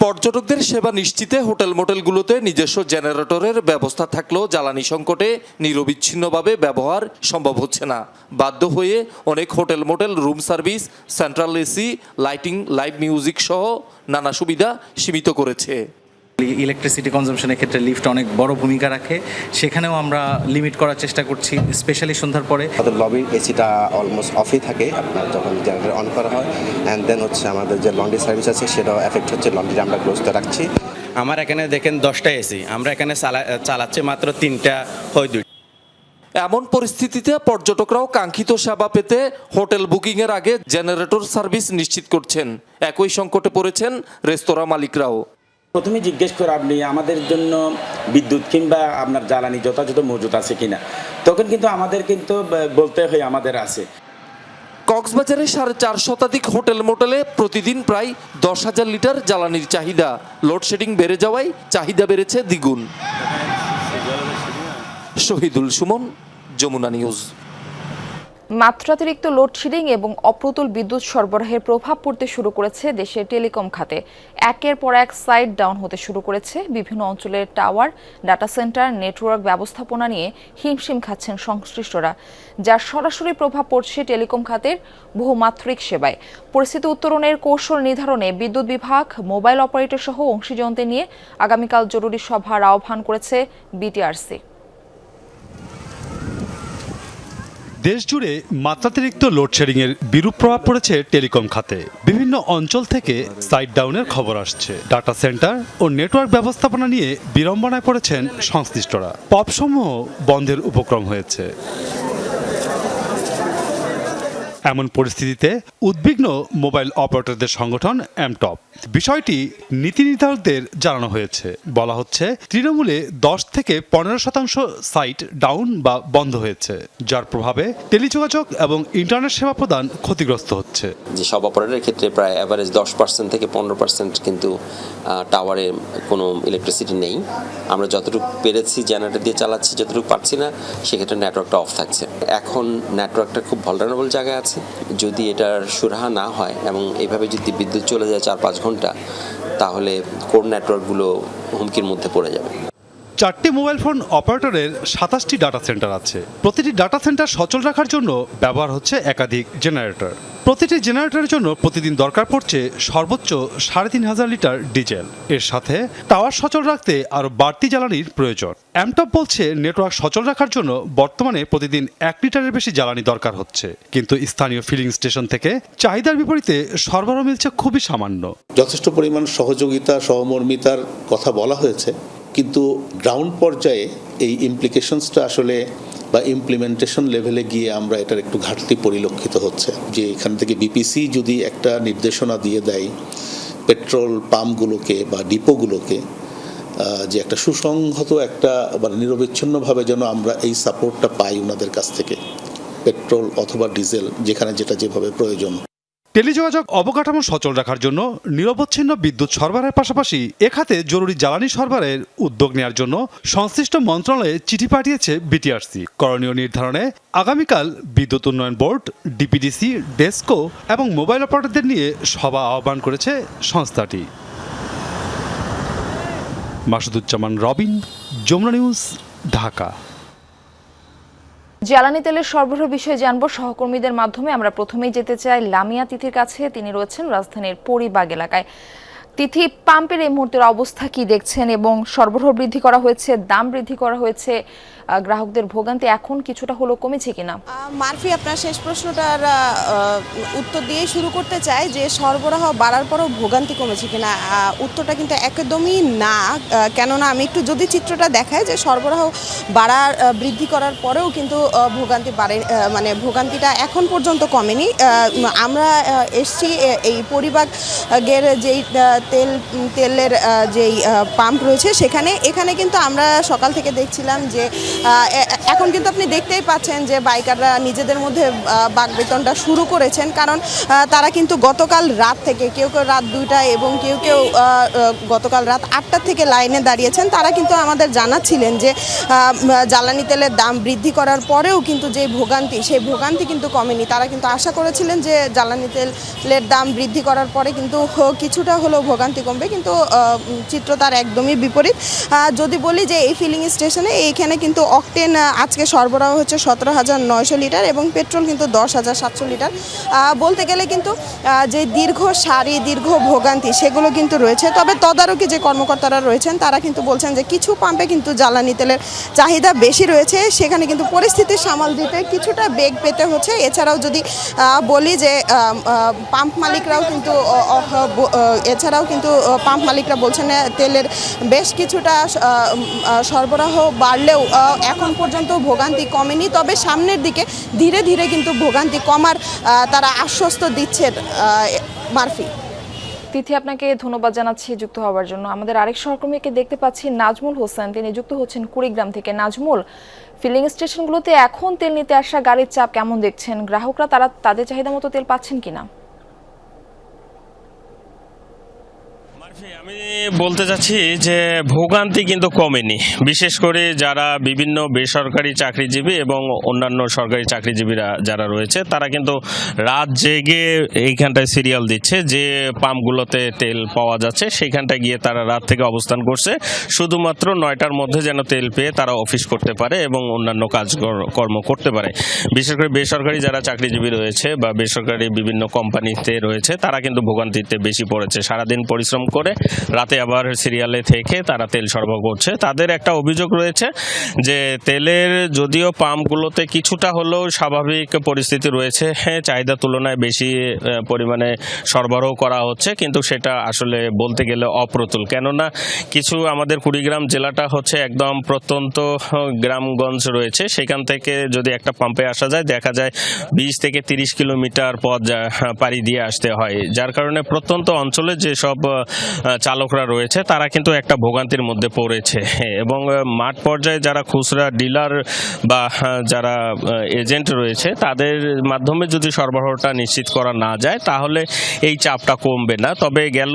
পর্যটকদের সেবা নিশ্চিতে হোটেল মোটেলগুলোতে নিজস্ব জেনারেটরের ব্যবস্থা থাকলেও জ্বালানি সংকটে নিরবিচ্ছিন্নভাবে ব্যবহার সম্ভব হচ্ছে না। বাধ্য হয়ে অনেক hotel motel room service, central AC, lighting, live music সহ নানা সুবিধা সীমিত করেছে। ইলেকট্রিসিটি কনজাম্পশনের ক্ষেত্রে লিফট অনেক বড় ভূমিকা রাখে, সেখানেও আমরা লিমিট করার চেষ্টা করছি, স্পেশালি সন্ধ্যার পরে। আমাদের লবির এসিটা অলমোস্ট অফই থাকে আপনার যখন জেনারেটর অন করা হয়। অ্যান্ড দেন হচ্ছে আমাদের যে লন্ড্রি সার্ভিস আছে সেটাও এফেক্ট হচ্ছে, লন্ড্রি আমরা ক্লোজতে রাখছি। আমার এখানে দেখেন 10টা এসি, আমরা এখানে চালাচ্ছি মাত্র 3টা হয় 2। এমন পরিস্থিতিতে পর্যটকরাও কাঙ্ক্ষিত সেবা পেতে হোটেল বুকিংয়ের আগে জেনারেটর সার্ভিস নিশ্চিত করছেন। একই সংকটে পড়েছেন রেস্তোরাঁ মালিকরাও। প্রথমে জিজ্ঞেস করে আপনি আমাদের জন্য বিদ্যুৎ কিংবা আপনার জ্বালানি যথাযথ মজুত আছে কিনা, তখন কিন্তু আমাদের কিন্তু বলতে হয় আমাদের আছে। কক্সবাজারের 4.5 শতাধিক হোটেল মোটেলে প্রতিদিন প্রায় 10,000 লিটার জ্বালানির চাহিদা। লোডশেডিং বেড়ে যাওয়ায় চাহিদা বেড়েছে দ্বিগুণ। শহীদুল সুমন, যমুনা নিউজ। মাত্রাতিরিক্ত লোডশেডিং এবং অপ্রতুল বিদ্যুৎ সরবরাহের প্রভাব পড়তে শুরু করেছে দেশের টেলিকম খাতে। একের পর এক সাইট ডাউন হতে শুরু করেছে। বিভিন্ন অঞ্চলের টাওয়ার, ডাটা সেন্টার, নেটওয়ার্ক ব্যবস্থাপনা নিয়ে হিমশিম খাচ্ছেন সংশ্লিষ্টরা, যার সরাসরি প্রভাব পড়ছে টেলিকম খাতের বহুমাত্রিক সেবায়। পরিস্থিতি উত্তরণের কৌশল নির্ধারণে বিদ্যুৎ বিভাগ, মোবাইল অপারেটর সহ অংশীজনদের নিয়ে আগামীকাল জরুরি সভার আহ্বান করেছে বিটিআরসি। দেশজুড়ে মাত্রাতিরিক্ত লোডশেডিং এর বিরূপ প্রভাব পড়েছে টেলিকম খাতে। বিভিন্ন অঞ্চল থেকে সাইট ডাউনের খবর আসছে। ডাটা সেন্টার ও নেটওয়ার্ক ব্যবস্থাপনা নিয়ে বিড়ম্বনায় পড়েছেন সংশ্লিষ্টরা। পপসমূহ বন্ধের উপক্রম হয়েছে। এমন পরিস্থিতিতে উদ্বিগ্ন মোবাইল অপারেটরদের সংগঠন এমটপ। বিষয়টি নীতি নির্ধারকদের জানানো হয়েছে। বলা হচ্ছে তৃণমূলে 10 থেকে 15% সাইট ডাউন বা বন্ধ হয়েছে, যার প্রভাবে টেলিযোগাযোগ এবং ইন্টারনেট সেবা প্রদান ক্ষতিগ্রস্ত হচ্ছে। যে সব অপারেটরের ক্ষেত্রে প্রায় অ্যাভারেজ 10% থেকে 15% কিন্তু টাওয়ারে কোনো ইলেকট্রিসিটি নেই। আমরা যতটুকু পেরেছি জেনারেটর দিয়ে চালাচ্ছি, যতটুকু পারছি না সেক্ষেত্রে নেটওয়ার্কটা অফ থাকছে। এখন নেটওয়ার্কটা খুব ভালনারেবল জায়গায় আছে। যদি এটার সুরাহা না হয় এবং এইভাবে যদি বিদ্যুৎ চলে যায় 4-5 ঘন্টা, তাহলে কোর নেটওয়ার্কগুলো হুমকির মধ্যে পড়ে যাবে। 4টি মোবাইল ফোন অপারেটরের 27টি ডাটা সেন্টার আছে। প্রতিটি ডাটা সেন্টার সচল রাখার জন্য ব্যবহার হচ্ছে একাধিক জেনারেটর। প্রতিটি জেনারেটরের জন্য প্রতিদিন দরকার পড়ছে সর্বোচ্চ 3,500 লিটার ডিজেল। এর সাথে টাওয়ার সচল রাখতে আরও বাড়তি জ্বালানির প্রয়োজন। এমটপ বলছে নেটওয়ার্ক সচল রাখার জন্য বর্তমানে প্রতিদিন 1 লিটারের বেশি জ্বালানি দরকার হচ্ছে, কিন্তু স্থানীয় ফিলিং স্টেশন থেকে চাহিদার বিপরীতে সরবরাহ মিলছে খুবই সামান্য। যথেষ্ট পরিমাণ সহযোগিতা, সহমর্মিতার কথা বলা হয়েছে, কিন্তু গ্রাউন্ড পর্যায়ে এই ইমপ্লিকেশনসটা আসলে বা ইমপ্লিমেন্টেশন লেভেলে গিয়ে আমরা এটার একটু ঘাটতি পরিলক্ষিত হচ্ছে। যে এখান থেকে বিপিসি যদি একটা নির্দেশনা দিয়ে দেয় পেট্রোল পাম্পগুলোকে বা ডিপোগুলোকে, যে একটা সুসংহত একটা মানে নিরবিচ্ছিন্নভাবে যেন আমরা এই সাপোর্টটা পাই ওনাদের কাছ থেকে, পেট্রোল অথবা ডিজেল যেখানে যেটা যেভাবে প্রয়োজন। টেলিযোগাযোগ অবকাঠামো সচল রাখার জন্য নিরবচ্ছিন্ন বিদ্যুৎ সরবরাহের পাশাপাশি এ খাতে জরুরি জ্বালানি সরবরাহের উদ্যোগ নেওয়ার জন্য সংশ্লিষ্ট মন্ত্রণালয়ে চিঠি পাঠিয়েছে বিটিআরসি। করণীয় নির্ধারণে আগামীকাল বিদ্যুৎ উন্নয়ন বোর্ড, ডিপিডিসি, ডেসকো এবং মোবাইল অপারেটরদের নিয়ে সভা আহ্বান করেছে সংস্থাটি। মাসুদুজ্জামান রবিন, যমুনা নিউজ, ঢাকা। জ্বালানি তেলের সরবরাহ বিষয়ে জানবো সহকর্মীদের মাধ্যমে। আমরা প্রথমেই যেতে চাই লামিয়া তিথির কাছে। তিনি রয়েছেন রাজধানীর পরিবাগ এলাকায়। তিথি, পাম্পের এই মুহূর্তের অবস্থা কি দেখছেন এবং সরবরাহ বৃদ্ধি করা হয়েছে, দাম বৃদ্ধি করা হয়েছে, গ্রাহকদের ভোগান্তি এখন কিছুটা হলো কমেছে কিনা? মারফি, আপনার শেষ প্রশ্নটার উত্তর দিয়ে শুরু করতে চাই যে সরবরাহ বাড়ার পরও ভোগান্তি কমেছে কিনা। উত্তরটা কিন্তু একদমই না। কেননা আমি একটু যদি চিত্রটা দেখাই যে সরবরাহ বৃদ্ধি করার পরেও কিন্তু ভোগান্তি বাড়ে, মানে ভোগান্তিটা এখন পর্যন্ত কমেনি। আমরা এসছি এই পরিবাগের যেই তেলের যেই পাম্প রয়েছে এখানে কিন্তু আমরা সকাল থেকে দেখছিলাম যে এখন কিন্তু আপনি দেখতেই পাচ্ছেন যে বাইকাররা নিজেদের মধ্যে বাকবিতণ্ডা শুরু করেছেন। কারণ তারা কিন্তু গতকাল রাত থেকে কেউ রাত 2টায় এবং কেউ গতকাল রাত 8টা থেকে লাইনে দাঁড়িয়েছেন। তারা কিন্তু আমাদের জানাচ্ছিলেন যে জ্বালানি তেলের দাম বৃদ্ধি করার পরেও কিন্তু যে ভোগান্তি, সেই ভোগান্তি কিন্তু কমেনি। তারা কিন্তু আশা করেছিলেন যে জ্বালানি তেলের দাম বৃদ্ধি করার পরে কিন্তু কিছুটা হলেও ভোগান্তি কমবে, কিন্তু চিত্র তার একদমই বিপরীত। যদি বলি যে এই ফিলিং স্টেশনে এইখানে কিন্তু অকটেন আজকে সরবরাহ হচ্ছে 17,900 লিটার এবং পেট্রোল কিন্তু 10,700 লিটার। বলতে গেলে কিন্তু যে দীর্ঘ সারি, দীর্ঘ ভোগান্তি সেগুলো কিন্তু রয়েছে। তবে তদারকি যে কর্মকর্তারা রয়েছেন তারা কিন্তু বলছেন যে কিছু পাম্পে কিন্তু জ্বালানি তেলের চাহিদা বেশি রয়েছে, সেখানে কিন্তু পরিস্থিতি সামাল দিতে কিছুটা বেগ পেতে হচ্ছে। এছাড়াও যদি বলি যে পাম্প মালিকরাও কিন্তু বলছেন তেলের বেশ কিছুটা সরবরাহ বাড়লেও এখন পর্যন্ত ভোগান্তি কমেনি। তবে সামনের দিকে ধীরে ধীরে কিন্তু ভোগান্তি কমার তারা আশ্বস্ত দিচ্ছেন। মারফি। তিথি, আপনাকে ধন্যবাদ জানাচ্ছি যুক্ত হওয়ার জন্য। আমাদের আরেক সহকর্মীকে দেখতে পাচ্ছি, নাজমুল হোসেন, তিনি যুক্ত হচ্ছেন কুড়িগ্রাম থেকে। নাজমুল, ফিলিং স্টেশনগুলোতে এখন তেল নিতে আসা গাড়ির চাপ কেমন দেখছেন? গ্রাহকরা তাদের চাহিদা মতো তেল পাচ্ছেন কিনা? আমি বলতে চাচ্ছি যে ভোগান্তি কিন্তু কমেনি, বিশেষ করে যারা বিভিন্ন বেসরকারি চাকরিজীবী এবং অন্যান্য সরকারি চাকরিজীবীরা যারা রয়েছে তারা কিন্তু রাত জেগে এইখানটায় সিরিয়াল দিচ্ছে, যে পাম্পগুলোতে তেল পাওয়া যাচ্ছে সেইখানটায় গিয়ে তারা রাত থেকে অবস্থান করছে শুধুমাত্র 9টার মধ্যে যেন তেল পেয়ে তারা অফিস করতে পারে এবং অন্যান্য কাজকর্ম করতে পারে। বিশেষ করে বেসরকারি যারা চাকরিজীবী রয়েছে বা বেসরকারি বিভিন্ন কোম্পানিতে রয়েছে তারা কিন্তু ভোগান্তিতে বেশি পড়েছে। সারাদিন পরিশ্রম করে রাতে আবার সিরিয়ালে থেকে তারা তেল সরবরাহ করছে। তাদের একটা অভিযোগ রয়েছে যে তেলের যদিও পাম্পগুলোতে কিছুটা হলেও স্বাভাবিক পরিস্থিতি রয়েছে, চাহিদার তুলনায় বেশি পরিমাণে সরবরাহ করা হচ্ছে, কিন্তু সেটা আসলে বলতে গেলে অপ্রতুল। কেননা কিছু আমাদের কুড়িগ্রাম জেলাটা হচ্ছে একদম প্রত্যন্ত গ্রামগঞ্জ রয়েছে, সেখান থেকে যদি একটা পাম্পে আসা যায় দেখা যায় 20 থেকে 30 কিলোমিটার পথ পাড়ি দিয়ে আসতে হয়, যার কারণে প্রত্যন্ত অঞ্চলে যেসব চালকরা রয়েছে তারা কিন্তু একটা ভোগান্তির মধ্যে পড়েছে। এবং মাঠ পর্যায়ে যারা খুচরা ডিলার বা যারা এজেন্ট রয়েছে তাদের মাধ্যমে যদি সরবরাহটা নিশ্চিত করা না যায় তাহলে এই চাপটা কমবে না। তবে গেল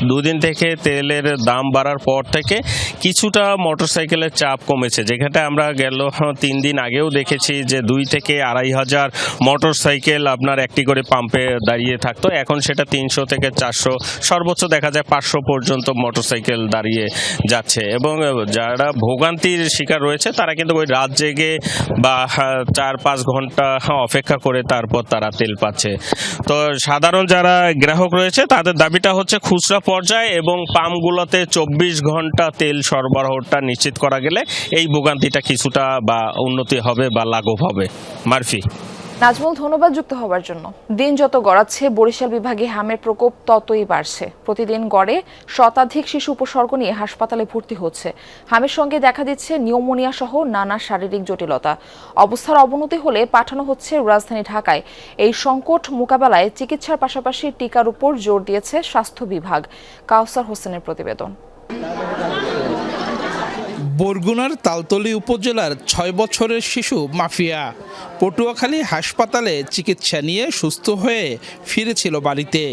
2 দিন থেকে তেলের দাম বাড়ার পর থেকে কিছুটা মোটরসাইকেলের চাপ কমেছে, যেখানে আমরা গেল 3 দিন আগেও দেখেছি যে 2 থেকে 2,500 হাজার মোটরসাইকেল আপনার একটি করে পাম্পে দাঁড়িয়ে থাকতো, এখন সেটা 300 থেকে 400, সর্বোচ্চ দেখা যায় 500 পর্যন্ত মোটরসাইকেল দাঁড়িয়ে যাচ্ছে। এবং যারা ভোগান্তির শিকার রয়েছে তারা কিন্তু ওই রাত জেগে বা 4-5 ঘন্টা অপেক্ষা করে তারপর তারা তেল পাচ্ছে। তো সাধারণ যারা গ্রাহক রয়েছে তাদের দাবিটা হচ্ছে খুচরা পর্যায়ে এবং পাম্পগুলোতে 24 ঘন্টা তেল সরবরাহটা নিশ্চিত করা গেলে এই ভোগান্তিটা কিছুটা বা উন্নতি হবে বা লাঘব হবে। মারফি। নাজমুল, ধন্যবাদ যুক্ত হওয়ার জন্য। দিন যত গড়াচ্ছে বরিশাল বিভাগে হামের প্রকোপ ততই বাড়ছে। প্রতিদিন গড়ে শতাধিক শিশু উপসর্গ নিয়ে হাসপাতালে ভর্তি হচ্ছে। হামের সঙ্গে দেখা দিচ্ছে নিউমোনিয়া সহ নানা শারীরিক জটিলতা। অবস্থার অবনতি হলে পাঠানো হচ্ছে রাজধানী ঢাকায়। এই সংকট মোকাবেলায় চিকিৎসার পাশাপাশি টিকার উপর জোর দিয়েছে স্বাস্থ্য বিভাগ। কাউসার হোসেনের প্রতিবেদন। বরগুনার তালতলী উপজেলার 6 বছরের শিশু মাফিয়া পটুয়াখালী হাসপাতালে চিকিৎসা নিয়ে সুস্থ হয়ে ফিরেছিল বাড়িতে,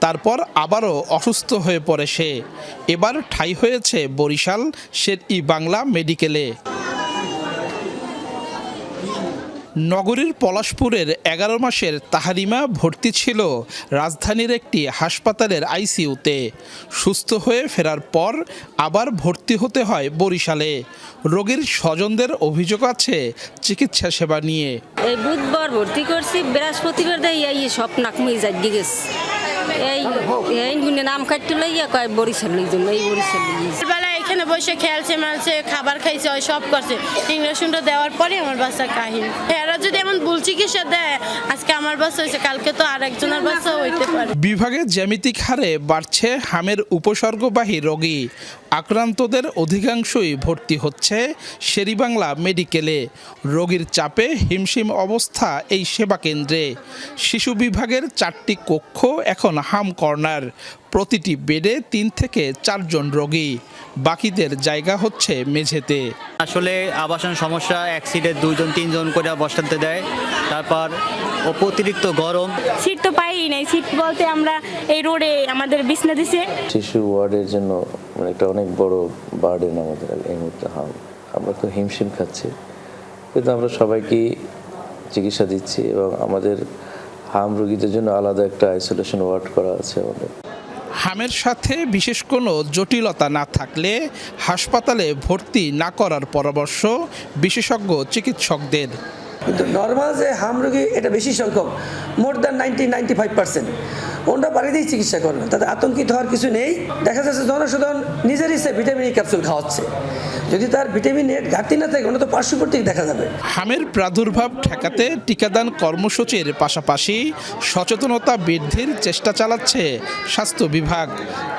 তারপর আবারও অসুস্থ হয়ে পড়ে সে। এবার ঠাঁই হয়েছে বরিশাল শের-ই-বাংলা মেডিকেলে। নগরীর পলাশপুরের 11 মাসের তাহারিমা ভর্তি ছিল রাজধানীর একটি হাসপাতালের আইসিইউতে। সুস্থ হয়ে ফেরার পর আবার ভর্তি হতে হয় বরিশালে। রোগীর স্বজনদের অভিযোগ আছে চিকিৎসা সেবা নিয়ে। এই বুধবার ভর্তি করছি, বৃহস্পতিবার এই সব নাকমি যাই গেছে, এই নাম কাটতে লইয়া কয় বরিশাল এই বরিশাল এখানে বসে খেলছে মালছে খাবার খাইছে ওই সব করছে। ইংরেজটা দেওয়ার পরে আমার বাচ্চা কাহিল। এরা যদি এমন ভুল চিকিৎসা দেয়, আজকে আমার বাচ্চা হয়েছে কালকে তো আর একজনের বাচ্চা হইতে পারে। বিভাগে জ্যামিতিক হারে বাড়ছে হামের উপসর্গবাহী রোগী। আক্রান্তদের অধিকাংশই ভর্তি হচ্ছে শের-ই-বাংলা মেডিকেলে। রোগীর চাপে হিমশিম অবস্থা এই সেবা কেন্দ্রে। শিশু বিভাগের 4টি কক্ষ এখন হাম কর্নার। প্রতিটি বেডে 3 থেকে 4 জন রোগী, বাকিদের জায়গা হচ্ছে মেঝেতে। আসলে আবাসন সমস্যা, এক সিটে 2 জন 3 জন করে বসাতে দেয়, তারপর অতিরিক্ত গরম। সিট তো পাই নাই, সিট বলতে আমরা এই রোডে আমাদের বিছনা দিছে। শিশু ওয়ার্ডের জন্য একটা অনেক বড় বার্ডেন আমাদের এই মুহূর্তে। আমরা তো হিমশিম খাচ্ছি, কিন্তু আমরা সবাইকে চিকিৎসা দিচ্ছি এবং আমাদের হাম রোগীদের জন্য আলাদা একটা আইসোলেশন ওয়ার্ড করা আছে আমাদের। হামের সাথে বিশেষ কোনো জটিলতা না থাকলে হাসপাতালে ভর্তি না করার পরামর্শ বিশেষজ্ঞ চিকিৎসকদের। কিন্তু নর্মাল যে হাম রোগী এটা বেশি সংখ্যক, মোর দ্যান 90-95%, ওনারা বাড়িতেই চিকিৎসা করবেন, তাতে আতঙ্কিত হওয়ার কিছু নেই। দেখা যাচ্ছে জনসাধারণ নিজেরই সে ভিটামিন ক্যাপসুল খাওয়াচ্ছে, যদি তার ভিটামিন এর ঘাটতি না থাকে ওটা তো পার্শ্ববর্তী দেখা যাবে। হামের প্রাদুর্ভাব ঠেকাতে টিকাদান কর্মসূচির পাশাপাশি সচেতনতা বৃদ্ধির চেষ্টা চালাচ্ছে স্বাস্থ্য বিভাগ।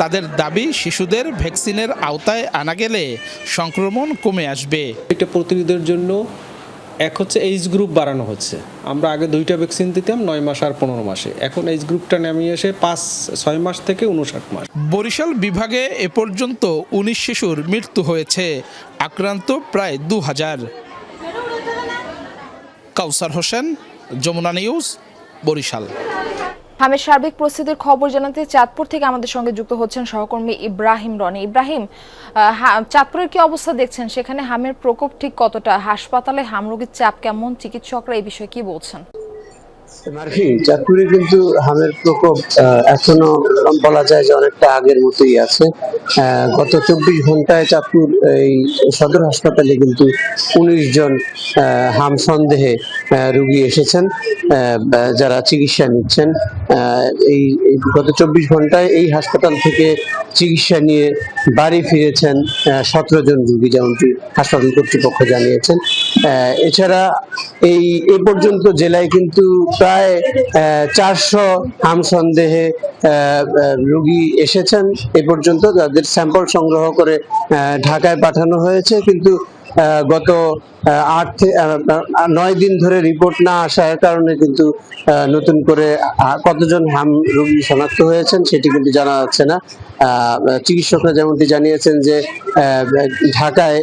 তাদের দাবি শিশুদের ভ্যাকসিনের আওতায় আনা গেলে সংক্রমণ কমে আসবে। এটা প্রতিরোধের জন্য এক হচ্ছে এইজ গ্রুপ বাড়ানো হচ্ছে। আমরা আগে 2টা ভ্যাকসিন দিতাম 9 মাস আর 15 মাসে, এখন এইজ গ্রুপটা নামিয়ে এসে 6 মাস থেকে 59 মাস। বরিশাল বিভাগে এ পর্যন্ত 19 শিশুর মৃত্যু হয়েছে, আক্রান্ত প্রায় 2000। কাউসার হোসেন, যমুনা নিউজ, বরিশাল। হামের সার্বিক পরিস্থিতির খবর জানাতে চাঁদপুর থেকে আমাদের সঙ্গে যুক্ত হচ্ছেন সহকর্মী ইব্রাহিম রনি। ইব্রাহিম, চাঁদপুরের কি অবস্থা দেখছেন? সেখানে হামের প্রকোপ ঠিক কতটা? হাসপাতালে হাম রোগীর চাপ কেমন? চিকিৎসকরা এই বিষয়ে কি বলছেন? মার্ফি, চাঁদপুরে কিন্তু হামের প্রকোপ এখনো বলা যায় যে অনেকটা আগের মতোই আছে। গত 24 ঘন্টায় চাঁদপুর এই সদর হাসপাতালে কিন্তু 19 জন হাম সন্দেহে রোগী এসেছেন, যারা চিকিৎসা নিচ্ছেন। এই গত 24 ঘন্টায় এই হাসপাতাল থেকে চিকিৎসা নিয়ে বাড়ি ফিরেছেন 17 জন রোগী, যেমনটি হাসপাতাল কর্তৃপক্ষ জানিয়েছেন। এছাড়া এ পর্যন্ত জেলায় কিন্তু প্রায় 400 হাম সন্দেহে রোগী এসেছেন এ পর্যন্ত, তাদের স্যাম্পল সংগ্রহ করে ঢাকায় পাঠানো হয়েছে। কিন্তু গত 9 দিন ধরে রিপোর্ট না আসার কারণে কিন্তু নতুন করে কতজন হাম রোগী শনাক্ত হয়েছেন সেটি কিন্তু জানা যাচ্ছে না। চিকিৎসকরা যেমনটি জানিয়েছেন যে ঢাকায়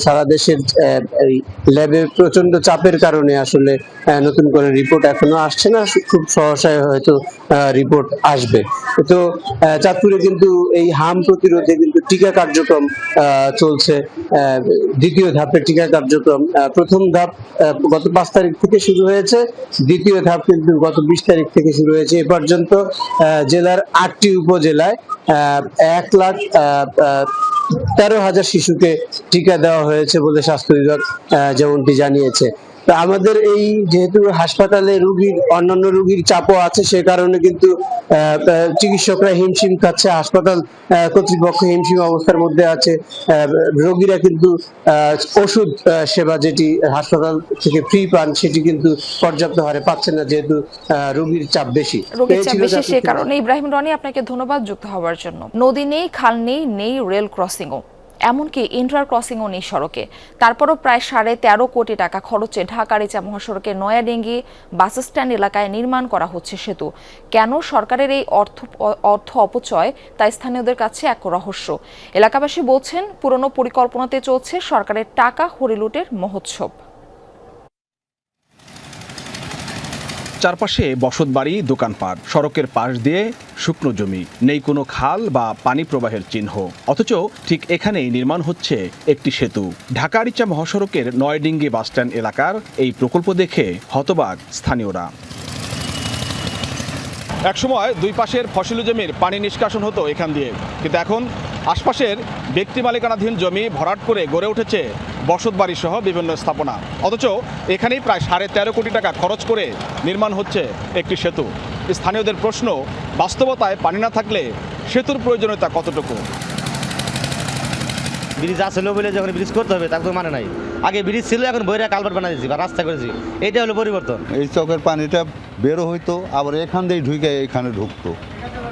সারা দেশের ল্যাবে প্রচন্ড চাপের কারণে আসলে নতুন করে রিপোর্ট এখনো আসছে না, খুব সহসায় হয়তো রিপোর্ট আসবে। তো চাঁদপুরে কিন্তু এই হাম প্রতিরোধে কিন্তু টিকা কার্যক্রম চলছে। দ্বিতীয় ধাপের টিকা কার্যক্রম, প্রথম ধাপ গত 5 তারিখ থেকে শুরু হয়েছে, দ্বিতীয় ধাপ কিন্তু গত 20 তারিখ থেকে শুরু হয়েছে। এ পর্যন্ত জেলার 8টি উপজেলায় 1,13,000 শিশুকে টিকা দেওয়া হয়েছে বলে স্বাস্থ্য বিভাগ যেমনটি জানিয়েছে। তো আমাদের এই যেহেতু হাসপাতালে অন্যান্য রোগীর চাপও আছে, সে কারণে কিন্তু চিকিৎসকরা হিমশিম খাচ্ছে, হাসপাতাল কর্তৃপক্ষ হিমশিম অবস্থার মধ্যে আছে। রোগীরা কিন্তু ওষুধ সেবা যেটি হাসপাতাল থেকে ফ্রি পান সেটি কিন্তু পর্যাপ্ত হারে পাচ্ছেন না, যেহেতু রোগীর চাপ বেশি। সে কারণে ইব্রাহিম রনি, আপনাকে ধন্যবাদ যুক্ত হওয়ার জন্য। নদী নেই, খাল নেই, নেই রেল ক্রসিংও, এমনকি ইন্টার ক্রসিংও নেই সড়কে। তারপরও প্রায় 13.5 কোটি টাকা খরচে ঢাকা-রিচা মহাসড়কের নয়াডেঙ্গি বাস স্ট্যান্ড এলাকায় নির্মাণ করা হচ্ছে সেতু। কেন সরকারের এই অর্থ অপচয় তা স্থানীয়দের কাছে এক রহস্য। এলাকাবাসী বলছেন পুরনো পরিকল্পনাতে চলছে সরকারের টাকা হরিলুটের মহোৎসব। চারপাশে বসতবাড়ি, দোকানপাট, সড়কের পাশ দিয়ে শুকনো জমি, নেই কোনো খাল বা পানি প্রবাহের চিহ্ন। অথচ ঠিক এখানেই নির্মাণ হচ্ছে একটি সেতু। ঢাকা-রিচা মহাসড়কের নয়াডিঙ্গি বাসস্ট্যান্ড এলাকার এই প্রকল্প দেখে হতবাক স্থানীয়রা। একসময় দুই পাশের ফসলি জমির পানি নিষ্কাশন হতো এখান দিয়ে, কিন্তু এখন আশপাশের ব্যক্তি মালিকানাধীন জমি ভরাট করে গড়ে উঠেছে বসতবাড়ি সহ বিভিন্ন স্থাপনা। অথচ এখানেই প্রায় 13.5 কোটি টাকা খরচ করে নির্মাণ হচ্ছে একটি সেতু। স্থানীয়দের প্রশ্ন, বাস্তবতায় পানি না থাকলে সেতুর প্রয়োজনীয়তা কতটুকু? ব্রিজ আসলো বলে যখন ব্রিজ করতে হবে তার তো মানে নাই। আগে ব্রিজ ছিল, এখন বইরা কালভার্ট বানাইছি বা রাস্তা করেছি, এইটা হলো পরিবর্তন। এই চকের পানিটা বেরো হইতো, আবার এখান দিয়ে ঢুকে এখানে ঢুকতো,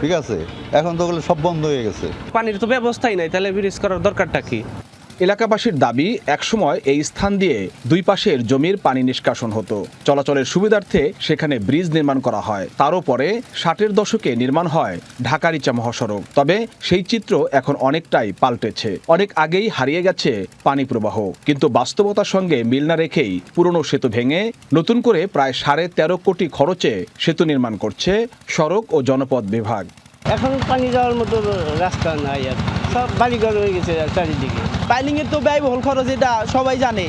ঠিক আছে? এখন তো ওগুলো সব বন্ধ হয়ে গেছে। পানির তো ব্যবস্থাই নাই, তাহলে ব্রিজ করার দরকারটা কি? এলাকাবাসীর দাবি, একসময় এই স্থান দিয়ে দুই পাশের জমির পানি নিষ্কাশন হতো। চলাচলের সুবিধার্থে সেখানে ব্রিজ নির্মাণ করা হয়। তারও পরে 60-এর দশকে নির্মাণ হয় ঢাকা-রিচা মহাসড়ক। তবে সেই চিত্র এখন অনেকটাই পাল্টেছে। অনেক আগেই হারিয়ে গেছে পানি প্রবাহ। কিন্তু বাস্তবতার সঙ্গে মিল না রেখেই পুরনো সেতু ভেঙে নতুন করে প্রায় 13.5 কোটি খরচে সেতু নির্মাণ করছে সড়ক ও জনপথ বিভাগ। এখন পানি যাওয়ার মতো রাস্তা নাই, আর সব বাড়িঘর হয়ে গেছে চারিদিকে। পাইলিং এর তো ব্যয়বহুল খরচ, এটা সবাই জানে।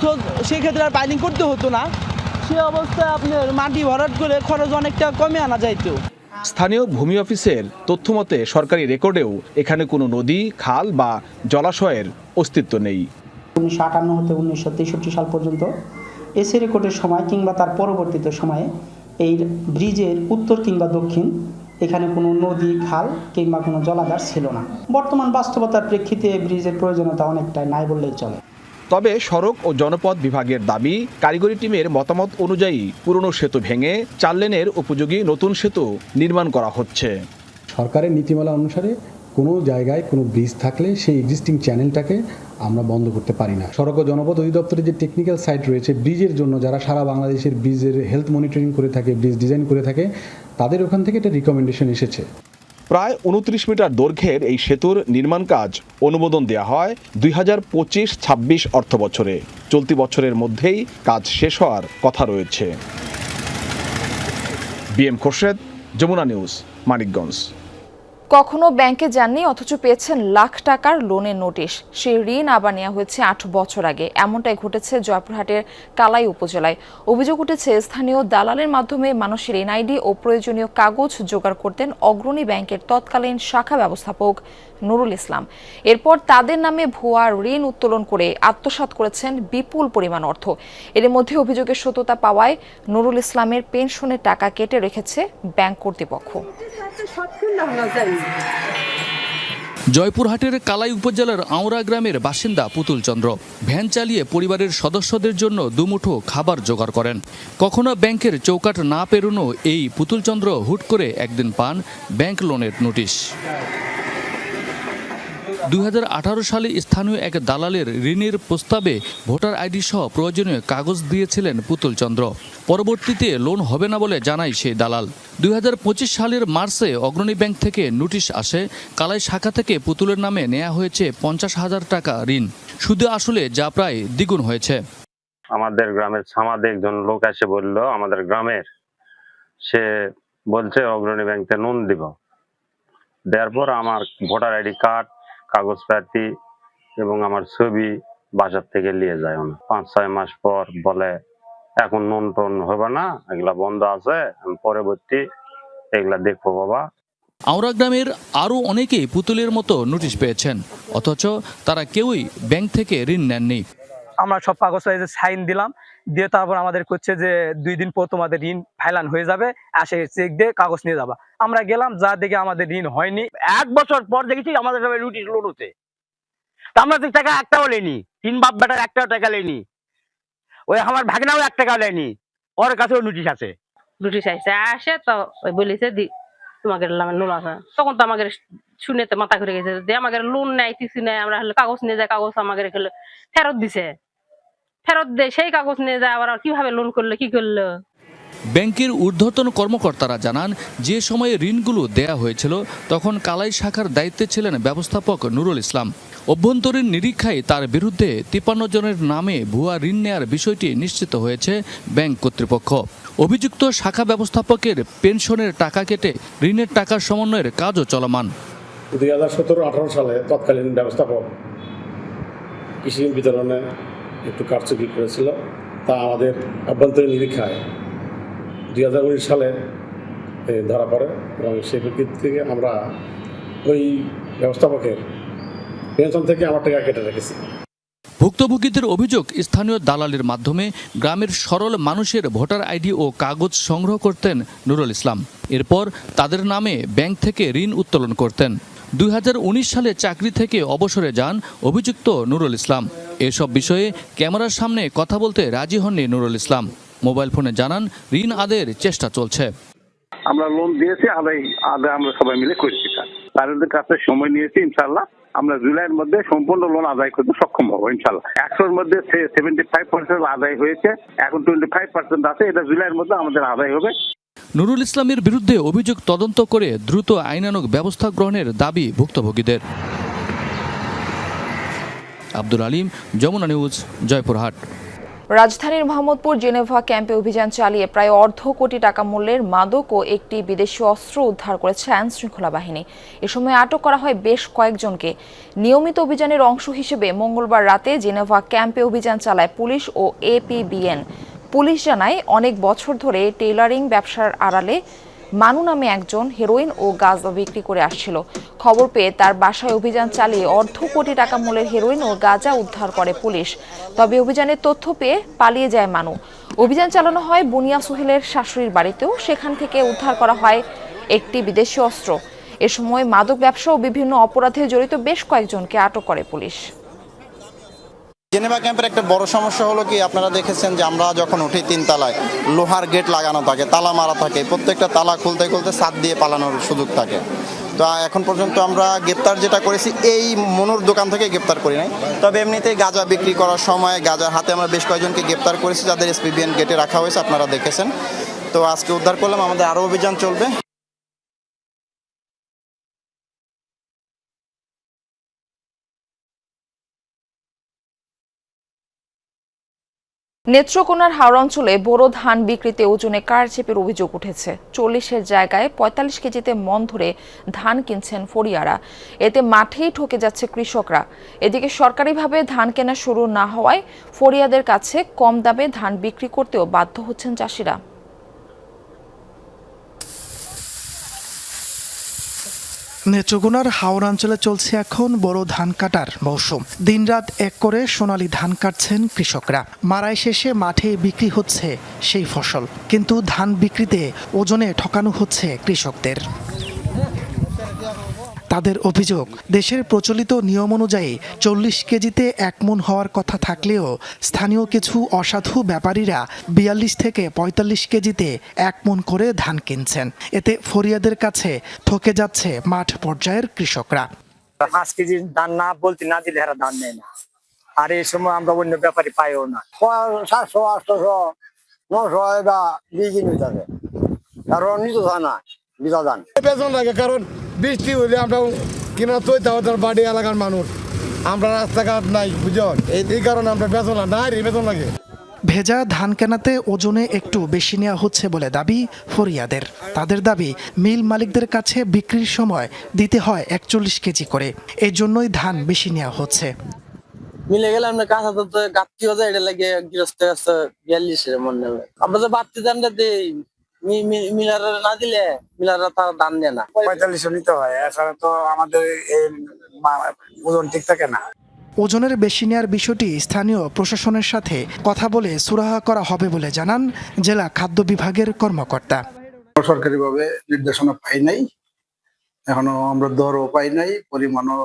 তো সেক্ষেত্রে আর পাইলিং করতে হতো না, সে অবস্থায় আপনার মাটি ভরাট করে খরচ অনেকটা কমে আনা যাইতো। স্থানীয় ভূমি অফিসের তথ্যমতে সরকারি রেকর্ডেও এখানে কোনো নদী, খাল বা জলাশয়ের অস্তিত্ব নেই। 1958 হতে 1963 সাল পর্যন্ত এসি রেকর্ডের সময় কিংবা তার পরবর্তীতে সময়ে এই ব্রিজের উত্তর কিংবা দক্ষিণ এখানে কোনো নদী, খাল কিংবা কোনো জলাধার ছিল না। বর্তমান বাস্তবতার প্রেক্ষিতে ব্রিজের প্রয়োজনীয়তা অনেকটাই নাই বললেই চলে। তবে সড়ক ও জনপথ বিভাগের দাবি, কারিগরি টিমের মতামত অনুযায়ী পুরনো সেতু ভেঙে 4 লেনের উপযোগী নতুন সেতু নির্মাণ করা হচ্ছে। সরকারের নীতিমালা অনুসারে কোনো জায়গায় কোনো ব্রিজ থাকলে সেই এক্সিস্টিং চ্যানেলটাকে আমরা বন্ধ করতে পারি না। সড়ক ও জনপথ অধিদপ্তরের যে টেকনিক্যাল সাইট রয়েছে ব্রিজের জন্য, যারা সারা বাংলাদেশের ব্রিজের হেলথ মনিটরিং করে থাকে, ব্রিজ ডিজাইন করে থাকে, তাদের ওখান থেকে একটা রিকমেন্ডেশন এসেছে। প্রায় 29 মিটার দৈর্ঘ্যের এই সেতুর নির্মাণ কাজ অনুমোদন দেওয়া হয় 2025-26 অর্থ বছরে। চলতি বছরের মধ্যেই কাজ শেষ হওয়ার কথা রয়েছে। B M Khorshed, Jamuna news, Manikganj. কখনো ব্যাংকে যাননি অথচ পেয়েছেন লাখ টাকার লোনের নোটিশ। সেই ঋণ আবার নেওয়া হয়েছে 8 বছর আগে। এমনটাই ঘটেছে জয়পুরহাটের কালাই উপজেলায়। অভিযোগ উঠেছে স্থানীয় দালালের মাধ্যমে মানুষের এনআইডি ও প্রয়োজনীয় কাগজ জোগাড় করতেন অগ্রণী ব্যাংকের তৎকালীন শাখা ব্যবস্থাপক নুরুল ইসলাম। এরপর তাদের নামে ভুয়া ঋণ উত্তোলন করে আত্মসাৎ করেছেন বিপুল পরিমাণ অর্থ। এর মধ্যে অভিযোগের সত্যতা পাওয়ায় নুরুল ইসলামের পেনশনের টাকা কেটে রেখেছে ব্যাংক কর্তৃপক্ষ। জয়পুরহাটের কালাই উপজেলার আওড়া গ্রামের বাসিন্দা পুতুল চন্দ্র ভ্যান চালিয়ে পরিবারের সদস্যদের জন্য দুমুঠো খাবার জোগাড় করেন। কখনো ব্যাংকের চৌকাঠ না পেরোনো এই পুতুল চন্দ্র হুট করে একদিন পান ব্যাংক লোনের নোটিশ। 2018 সালে স্থানীয় এক দালালের ঋণের প্রস্তাবে ভোটার আইডি সহ প্রয়োজনীয় কাগজ দিয়েছিলেন পুতুল চন্দ্র। পরবর্তীতে লোন হবে না বলে জানায় সেই দালাল। 2025 সালের মার্চে অগ্রণী ব্যাংক থেকে নোটিশ আসে। কালাই শাখা থেকে পুতুলের নামে নেওয়া হয়েছে 50,000 টাকা ঋণ। সুদে আসলে যা প্রায় দ্বিগুণ হয়েছে। আমাদের গ্রামের সমাজে একজন লোক এসে বলল, আমাদের গ্রামের, সে বলছে অগ্রণী ব্যাংকে লোন দিব। দেওয়ার পর আমার ভোটার আইডি কার্ড, কাগজপাতি এবং আমার ছবি বাসার থেকে নিয়ে যায়। 5-6 মাস পর বলে এখন নুন টন হবে না, এগুলা বন্ধ আছে, পরবর্তী এগুলা দেখবো বাবা। আওড়া গ্রামের আরও অনেকেই পুতুলের মতো নোটিশ পেয়েছেন, অথচ তারা কেউই ব্যাংক থেকে ঋণ নেননি। আমরা সব কাগজ সাইন দিলাম, দিয়ে তারপর আমাদের করছে যে 2 দিন পর তোমাদের ঋণ ফাইলান হয়ে যাবে, আসে চেক দিয়ে কাগজ নিয়ে যাবা। আমরা গেলাম, যা দেখে আমাদের ঋণ হয়নি। 1 বছর পর দেখেছি আমাদের সবাই নোটিশ লোন হচ্ছে। আমরা তো টাকা একটাও লেনি, 3 বাপ বেটার একটাও টাকা লেনি। ওই আমার ভাগনাও 1 টাকা লেনি, ওর কাছেও নোটিশ আছে। নোটিশ আসে তো ওই বলেছে তোমাকে লোন আছে। তখন তো আমাদের শুনে তো মাথা ঘুরে গেছে যে আমাদের লোন নেই, কিছু নেই। আমরা কাগজ নিয়ে যাই, কাগজ আমাদের ফেরত দিছে। ফেরত দেয় সেই কাগজ নিয়ে যায়, আবার কিভাবে লোন করলো, কি করলো। ব্যাংকের ঊর্ধ্বতন কর্মকর্তারা জানান, যে সময়ে ঋণগুলো দেয়া হয়েছিল তখন কালাই শাখার দায়িত্বে ছিলেন ব্যবস্থাপক নুরুল ইসলাম। অভ্যন্তরীণ নিরীক্ষায় তার বিরুদ্ধে 53 জনের নামে ভুয়া ঋণ নেয়ার বিষয়টি নিশ্চিত হয়েছে ব্যাংক কর্তৃপক্ষ। অভিযুক্ত শাখা ব্যবস্থাপকের পেনশনের টাকা কেটে ঋণের টাকার সমন্বয়ের কাজও চলমান। 2017-18 সালে তৎকালীন ব্যবস্থাপক কৃষি ঋণ বিতরণে একটু কারচুপি করেছিল, তা আমাদের অভ্যন্তরীণ নিরীক্ষায় 2019 সালে ধরা পড়ে এবং সেই প্রেক্ষিত থেকে আমরা ওই ব্যবস্থাপকের পেনশন থেকে আমার টাকা কেটে রেখেছি। ভুক্তভোগীদের অভিযোগ, স্থানীয় দালালের মাধ্যমে গ্রামের সরল মানুষের ভোটার আইডি ও কাগজ সংগ্রহ করতেন নুরুল ইসলাম। এরপর তাদের নামে ব্যাংক থেকে ঋণ উত্তোলন করতেন। 2019 সালে চাকরি থেকে অবসরে যান অভিযুক্ত নুরুল ইসলাম। এসব বিষয়ে ক্যামেরার সামনে কথা বলতে রাজি হননি নুরুল ইসলাম। মোবাইল ফোনে জানান ঋণ আদায়ের চেষ্টা চলছে। আমরা লোন দিয়েছি, আদায় আমরা সবাই মিলে করেছি। তাদের কাছে সময় নিয়েছি, ইনশাল্লাহ আমরা জুলাইয়ের মধ্যে সম্পূর্ণ লোন আদায় করতে সক্ষম হবো ইনশাল্লাহ। 100-র মধ্যে 75% আদায় হয়েছে, এখন 25% আছে। এটা জুলাইয়ের মধ্যে আমাদের আদায় হবে। নুরুল ইসলামের বিরুদ্ধে অভিযোগ তদন্ত করে দ্রুত আইনানুগ ব্যবস্থা গ্রহণের দাবি ভুক্তভোগীদের। আব্দুল আলিম, যমুনা নিউজ, জয়পুরহাট। রাজধানীর মোহাম্মদপুর জেনেভা ক্যাম্পে অভিযান চালিয়ে প্রায় $1.5 কোটি টাকা মূল্যের মাদক ও একটি বিদেশি অস্ত্র উদ্ধার করেছে আইনশৃঙ্খলা বাহিনী। এ সময় আটক করা হয় বেশ কয়েকজনকে। নিয়মিত অভিযানের অংশ হিসেবে মঙ্গলবার রাতে জেনেভা ক্যাম্পে অভিযান চালায় পুলিশ ও APBN। পুলিশ জানায়, অনেক বছর ধরে টেইলারিং ব্যবসার আড়ালে মানু নামে একজন হেরোইন ও গাঁজা বিক্রি করে আসছিল। খবর পেয়ে তার বাসায় অভিযান চালিয়ে $1.5 কোটি টাকা মূল্যের হেরোইন ও গাঁজা উদ্ধার করে পুলিশ। তবে অভিযানের তথ্য পেয়ে পালিয়ে যায় মানু। অভিযান চালানো হয় বুনিয়া সোহেলের শাশুড়ির বাড়িতেও। সেখান থেকে উদ্ধার করা হয় একটি বিদেশি অস্ত্র। এ সময় মাদক ব্যবসা ও বিভিন্ন অপরাধে জড়িত বেশ কয়েকজনকে আটক করে পুলিশ। জেনেভা ক্যাম্পের একটা বড় সমস্যা হলো কি, আপনারা দেখেছেন যে আমরা যখন উঠি 3 তলায় লোহার গেট লাগানো থাকে, তালা মারা থাকে। প্রত্যেকটা তালা খুলতে খুলতে ছাদ দিয়ে পালানোর সুযোগ থাকে। তো এখন পর্যন্ত আমরা গ্রেপ্তার যেটা করেছি এই মনুর দোকান থেকে গ্রেপ্তার করি নাই, তবে এমনিতে গাঁজা বিক্রি করার সময় গাঁজার হাতে আমরা বেশ কয়েকজনকে গ্রেপ্তার করেছি, যাদের এসপিবিএন গেটে রাখা হয়েছে, আপনারা দেখেছেন। তো আজকে উদ্ধার করলাম, আমাদের আরও অভিযান চলবে। নেত্রকোনার হাওড়া অঞ্চলে বোরো ধান বিক্রিতে ওজনে কারচেপের অভিযোগ উঠেছে। 40-এর জায়গায় 45 কেজিতে মন ধরে ধান কিনছেন ফরিয়ারা। এতে মাঠেই ঠকে যাচ্ছে কৃষকরা। এদিকে সরকারিভাবে ধান কেনা শুরু না হওয়ায় ফরিয়াদের কাছে কম দামে ধান বিক্রি করতেও বাধ্য হচ্ছেন চাষিরা। নেত্রকোনার হাওড়া অঞ্চলে চলছে এখন বড় ধান কাটার মৌসুম। দিনরাত এক করে সোনালী ধান কাটছেন কৃষকরা। মাড়াই শেষে মাঠে বিক্রি হচ্ছে সেই ফসল, কিন্তু ধান বিক্রিতে ওজনে ঠকানো হচ্ছে কৃষকদের। তাদের অভিযোগ, দেশের প্রচলিত নিয়ম অনুযায়ী 40 কেজিতে 1 মণ হওয়ার কথা থাকলেও স্থানীয় কিছু অসাধু ব্যাপারীরা 42 থেকে 45 কেজিতে 1 মণ করে ধান কিনছেন। এতে ফরিয়াদের কাছে ঠকে যাচ্ছে মাঠ পর্যায়ের কৃষকরা। 5 কেজি ধান না বলতে না দিলে এরা ধান নেয় না, আর এই সময় আমরা অন্য ব্যাপারী পাইও না। 700, 800, 900 বা বিঘি নিতে হবে, কারণ নিত না বিঘা ধান বেতন লাগে, কারণ বৃষ্টি হইলে আমরা কিনা তৈরি বাড়ি এলাকার মানুষ, আমরা রাস্তাঘাট নাই, বুঝুন, এই কারণে আমরা বেতন নাই, বেতন লাগে। ভেজা ধান কেনাতে ওজনে একটু বেশি নেওয়া হচ্ছে বলে দাবি ফরিয়াদের। তাদের দাবি, মিল মালিকদের কাছে বিক্রির সময় দিতে হয় 41 কেজি করে, এই জন্যই ধান বেশি নেওয়া হচ্ছে। মিলে গেলে আমরা কাঁচা তো গাঁতি হয়ে যায়, এটা লাগে গৃহস্থ 42-এর মন নেবে। আমরা তো বাড়তি দামটা দিই, মিলার না দিলে মিলাররা তার দাম দেয় না। 45 নিতে হয়, এছাড়া তো আমাদের ওজন ঠিক থাকে না। ওজনের বেশি নেওয়ার বিষয়টি স্থানীয় প্রশাসনের সাথে কথা বলে সুরাহা করা হবে বলে জানান জেলা খাদ্য বিভাগের কর্মকর্তা। সরকারিভাবে নির্দেশনা পাই নাই, এখনো আমরা দরও পাই নাই, পরিমাণও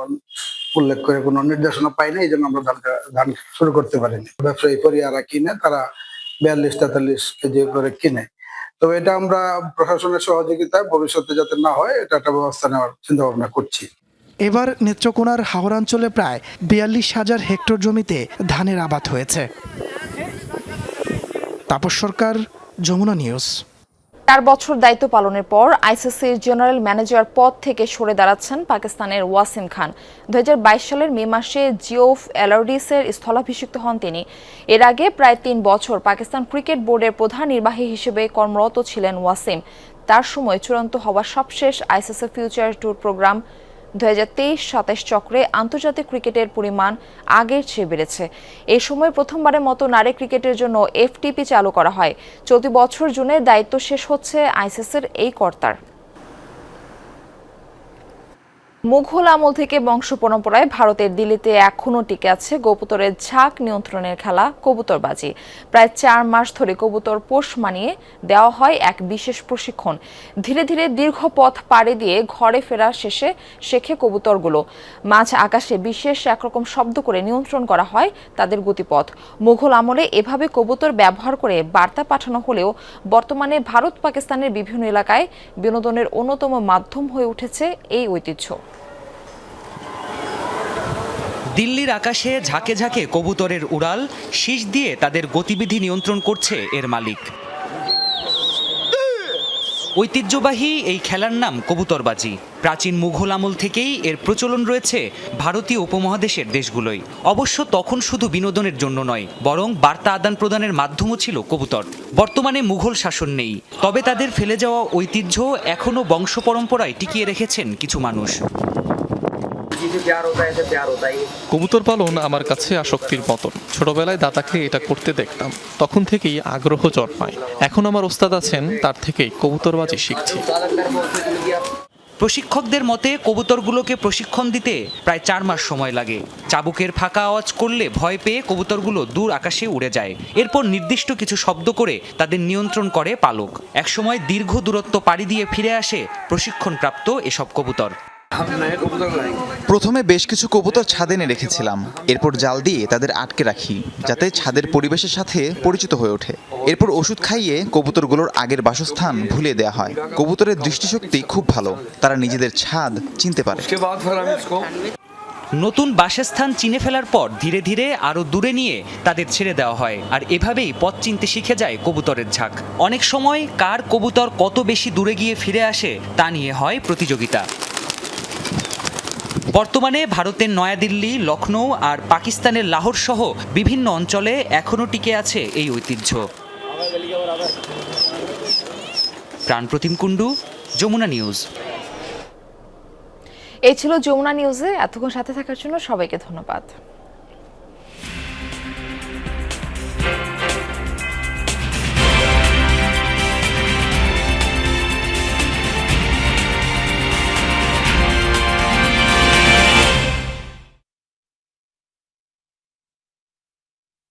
উল্লেখ করে কোনো নির্দেশনা পাই নাই, এই জন্য আমরা ধান শুরু করতে পারিনি। ব্যবসায়ী ফরিয়ারা কিনে, তারা 42-43 কেজি করে কিনে। তবে এটা আমরা প্রশাসনের সহযোগিতায় ভবিষ্যতে যাতে না হয়, এটা একটা ব্যবস্থা নেওয়ার চিন্তা ভাবনা করছি। এবার নেত্রকোনার হাওড়া অঞ্চলে প্রায় 42,000 হেক্টর জমিতে ধানের আবাদ হয়েছে। তাপস সরকার, যমুনা নিউজ। 4 বছর দায়িত্ব পালনের পর আইসিসির জেনারেল ম্যানেজার পদ থেকে সরে দাঁড়াচ্ছেন পাকিস্তানের ওয়াসিম খান। 2022 সালের মে মাসে জিওফ এলার্ডিসের স্থলাভিষিক্ত হন তিনি। এর আগে প্রায় 3 বছর পাকিস্তান ক্রিকেট বোর্ডের প্রধান নির্বাহী হিসেবে কর্মরত ছিলেন ওয়াসিম। তার সময় চূড়ান্ত হওয়া সবশেষ আইসিসি ফিউচার ট্যুর প্রোগ্রাম 2023-27 চক্রে আন্তর্জাতিক ক্রিকেটের পরিমাণ আগের চেয়ে বেড়েছে। এই সময় প্রথমবারের মতো নারী ক্রিকেটের জন্য এফটিপি চালু করা হয়। চলতি বছর জুনে দায়িত্ব শেষ হচ্ছে আইসিসির এই কর্তার। মুঘল আমল থেকে বংশ পরম্পরায় ভারতের দিল্লিতে এখনও টিকে আছে কবুতরের ঝাঁক নিয়ন্ত্রণের খেলা কবুতরবাজি। প্রায় 4 মাস ধরে কবুতর পোষ মানিয়ে দেওয়া হয় এক বিশেষ প্রশিক্ষণ। ধীরে ধীরে দীর্ঘ পথ পাড়ি দিয়ে ঘরে ফেরার শেষে শেখে কবুতরগুলো। মাঝ আকাশে বিশেষ একরকম শব্দ করে নিয়ন্ত্রণ করা হয় তাদের গতিপথ। মুঘল আমলে এভাবে কবুতর ব্যবহার করে বার্তা পাঠানো হলেও বর্তমানে ভারত পাকিস্তানের বিভিন্ন এলাকায় বিনোদনের অন্যতম মাধ্যম হয়ে উঠেছে এই ঐতিহ্য। দিল্লির আকাশে ঝাঁকে ঝাঁকে কবুতরের উড়াল, শীষ দিয়ে তাদের গতিবিধি নিয়ন্ত্রণ করছে এর মালিক। ঐতিহ্যবাহী এই খেলার নাম কবুতরবাজি। প্রাচীন মুঘল আমল থেকেই এর প্রচলন রয়েছে ভারতীয় উপমহাদেশের দেশগুলোই। অবশ্য তখন শুধু বিনোদনের জন্য নয়, বরং বার্তা আদান প্রদানের মাধ্যমও ছিল কবুতর। বর্তমানে মুঘল শাসন নেই, তবে তাদের ফেলে যাওয়া ঐতিহ্য এখনও বংশ পরম্পরায় টিকিয়ে রেখেছেন কিছু মানুষ। কবুতর পালন আমার কাছে আসক্তির মতন। ছোটবেলায় দাদাকে এটা করতে দেখতাম, তখন থেকেই আগ্রহ জন্মায়। এখন আমার ওস্তাদ আছেন, তার থেকেই কবুতরবাজি শিখছি। প্রশিক্ষকদের মতে কবুতরগুলোকে প্রশিক্ষণ দিতে প্রায় 4 মাস সময় লাগে। চাবুকের ফাঁকা আওয়াজ করলে ভয় পেয়ে কবুতরগুলো দূর আকাশে উড়ে যায়। এরপর নির্দিষ্ট কিছু শব্দ করে তাদের নিয়ন্ত্রণ করে পালক। একসময় দীর্ঘ দূরত্ব পাড়ি দিয়ে ফিরে আসে প্রশিক্ষণপ্রাপ্ত এসব কবুতর। প্রথমে বেশ কিছু কবুতর ছাদে এনে রেখেছিলাম, এরপর জাল দিয়ে তাদের আটকে রাখি যাতে ছাদের পরিবেশের সাথে পরিচিত হয়ে ওঠে। এরপর ওষুধ খাইয়ে কবুতরগুলোর আগের বাসস্থান ভুলিয়ে দেওয়া হয়। কবুতরের দৃষ্টিশক্তি খুব ভালো, তারা নিজেদের ছাদ চিনতে পারে। নতুন বাসস্থান চিনে ফেলার পর ধীরে ধীরে আরো দূরে নিয়ে তাদের ছেড়ে দেওয়া হয়, আর এভাবেই পথ চিনতে শিখে যায় কবুতরের ঝাঁক। অনেক সময় কার কবুতর কত বেশি দূরে গিয়ে ফিরে আসে তা নিয়ে হয় প্রতিযোগিতা। বর্তমানে ভারতের নয়াদিল্লি, লখনৌ আর পাকিস্তানের লাহোর সহ বিভিন্ন অঞ্চলে এখনও টিকে আছে এই ঐতিহ্য। প্রাণপ্রতিম কুণ্ডু, যমুনা নিউজ। এই ছিল যমুনা নিউজে। এতক্ষণ সাথে থাকার জন্য সবাইকে ধন্যবাদ।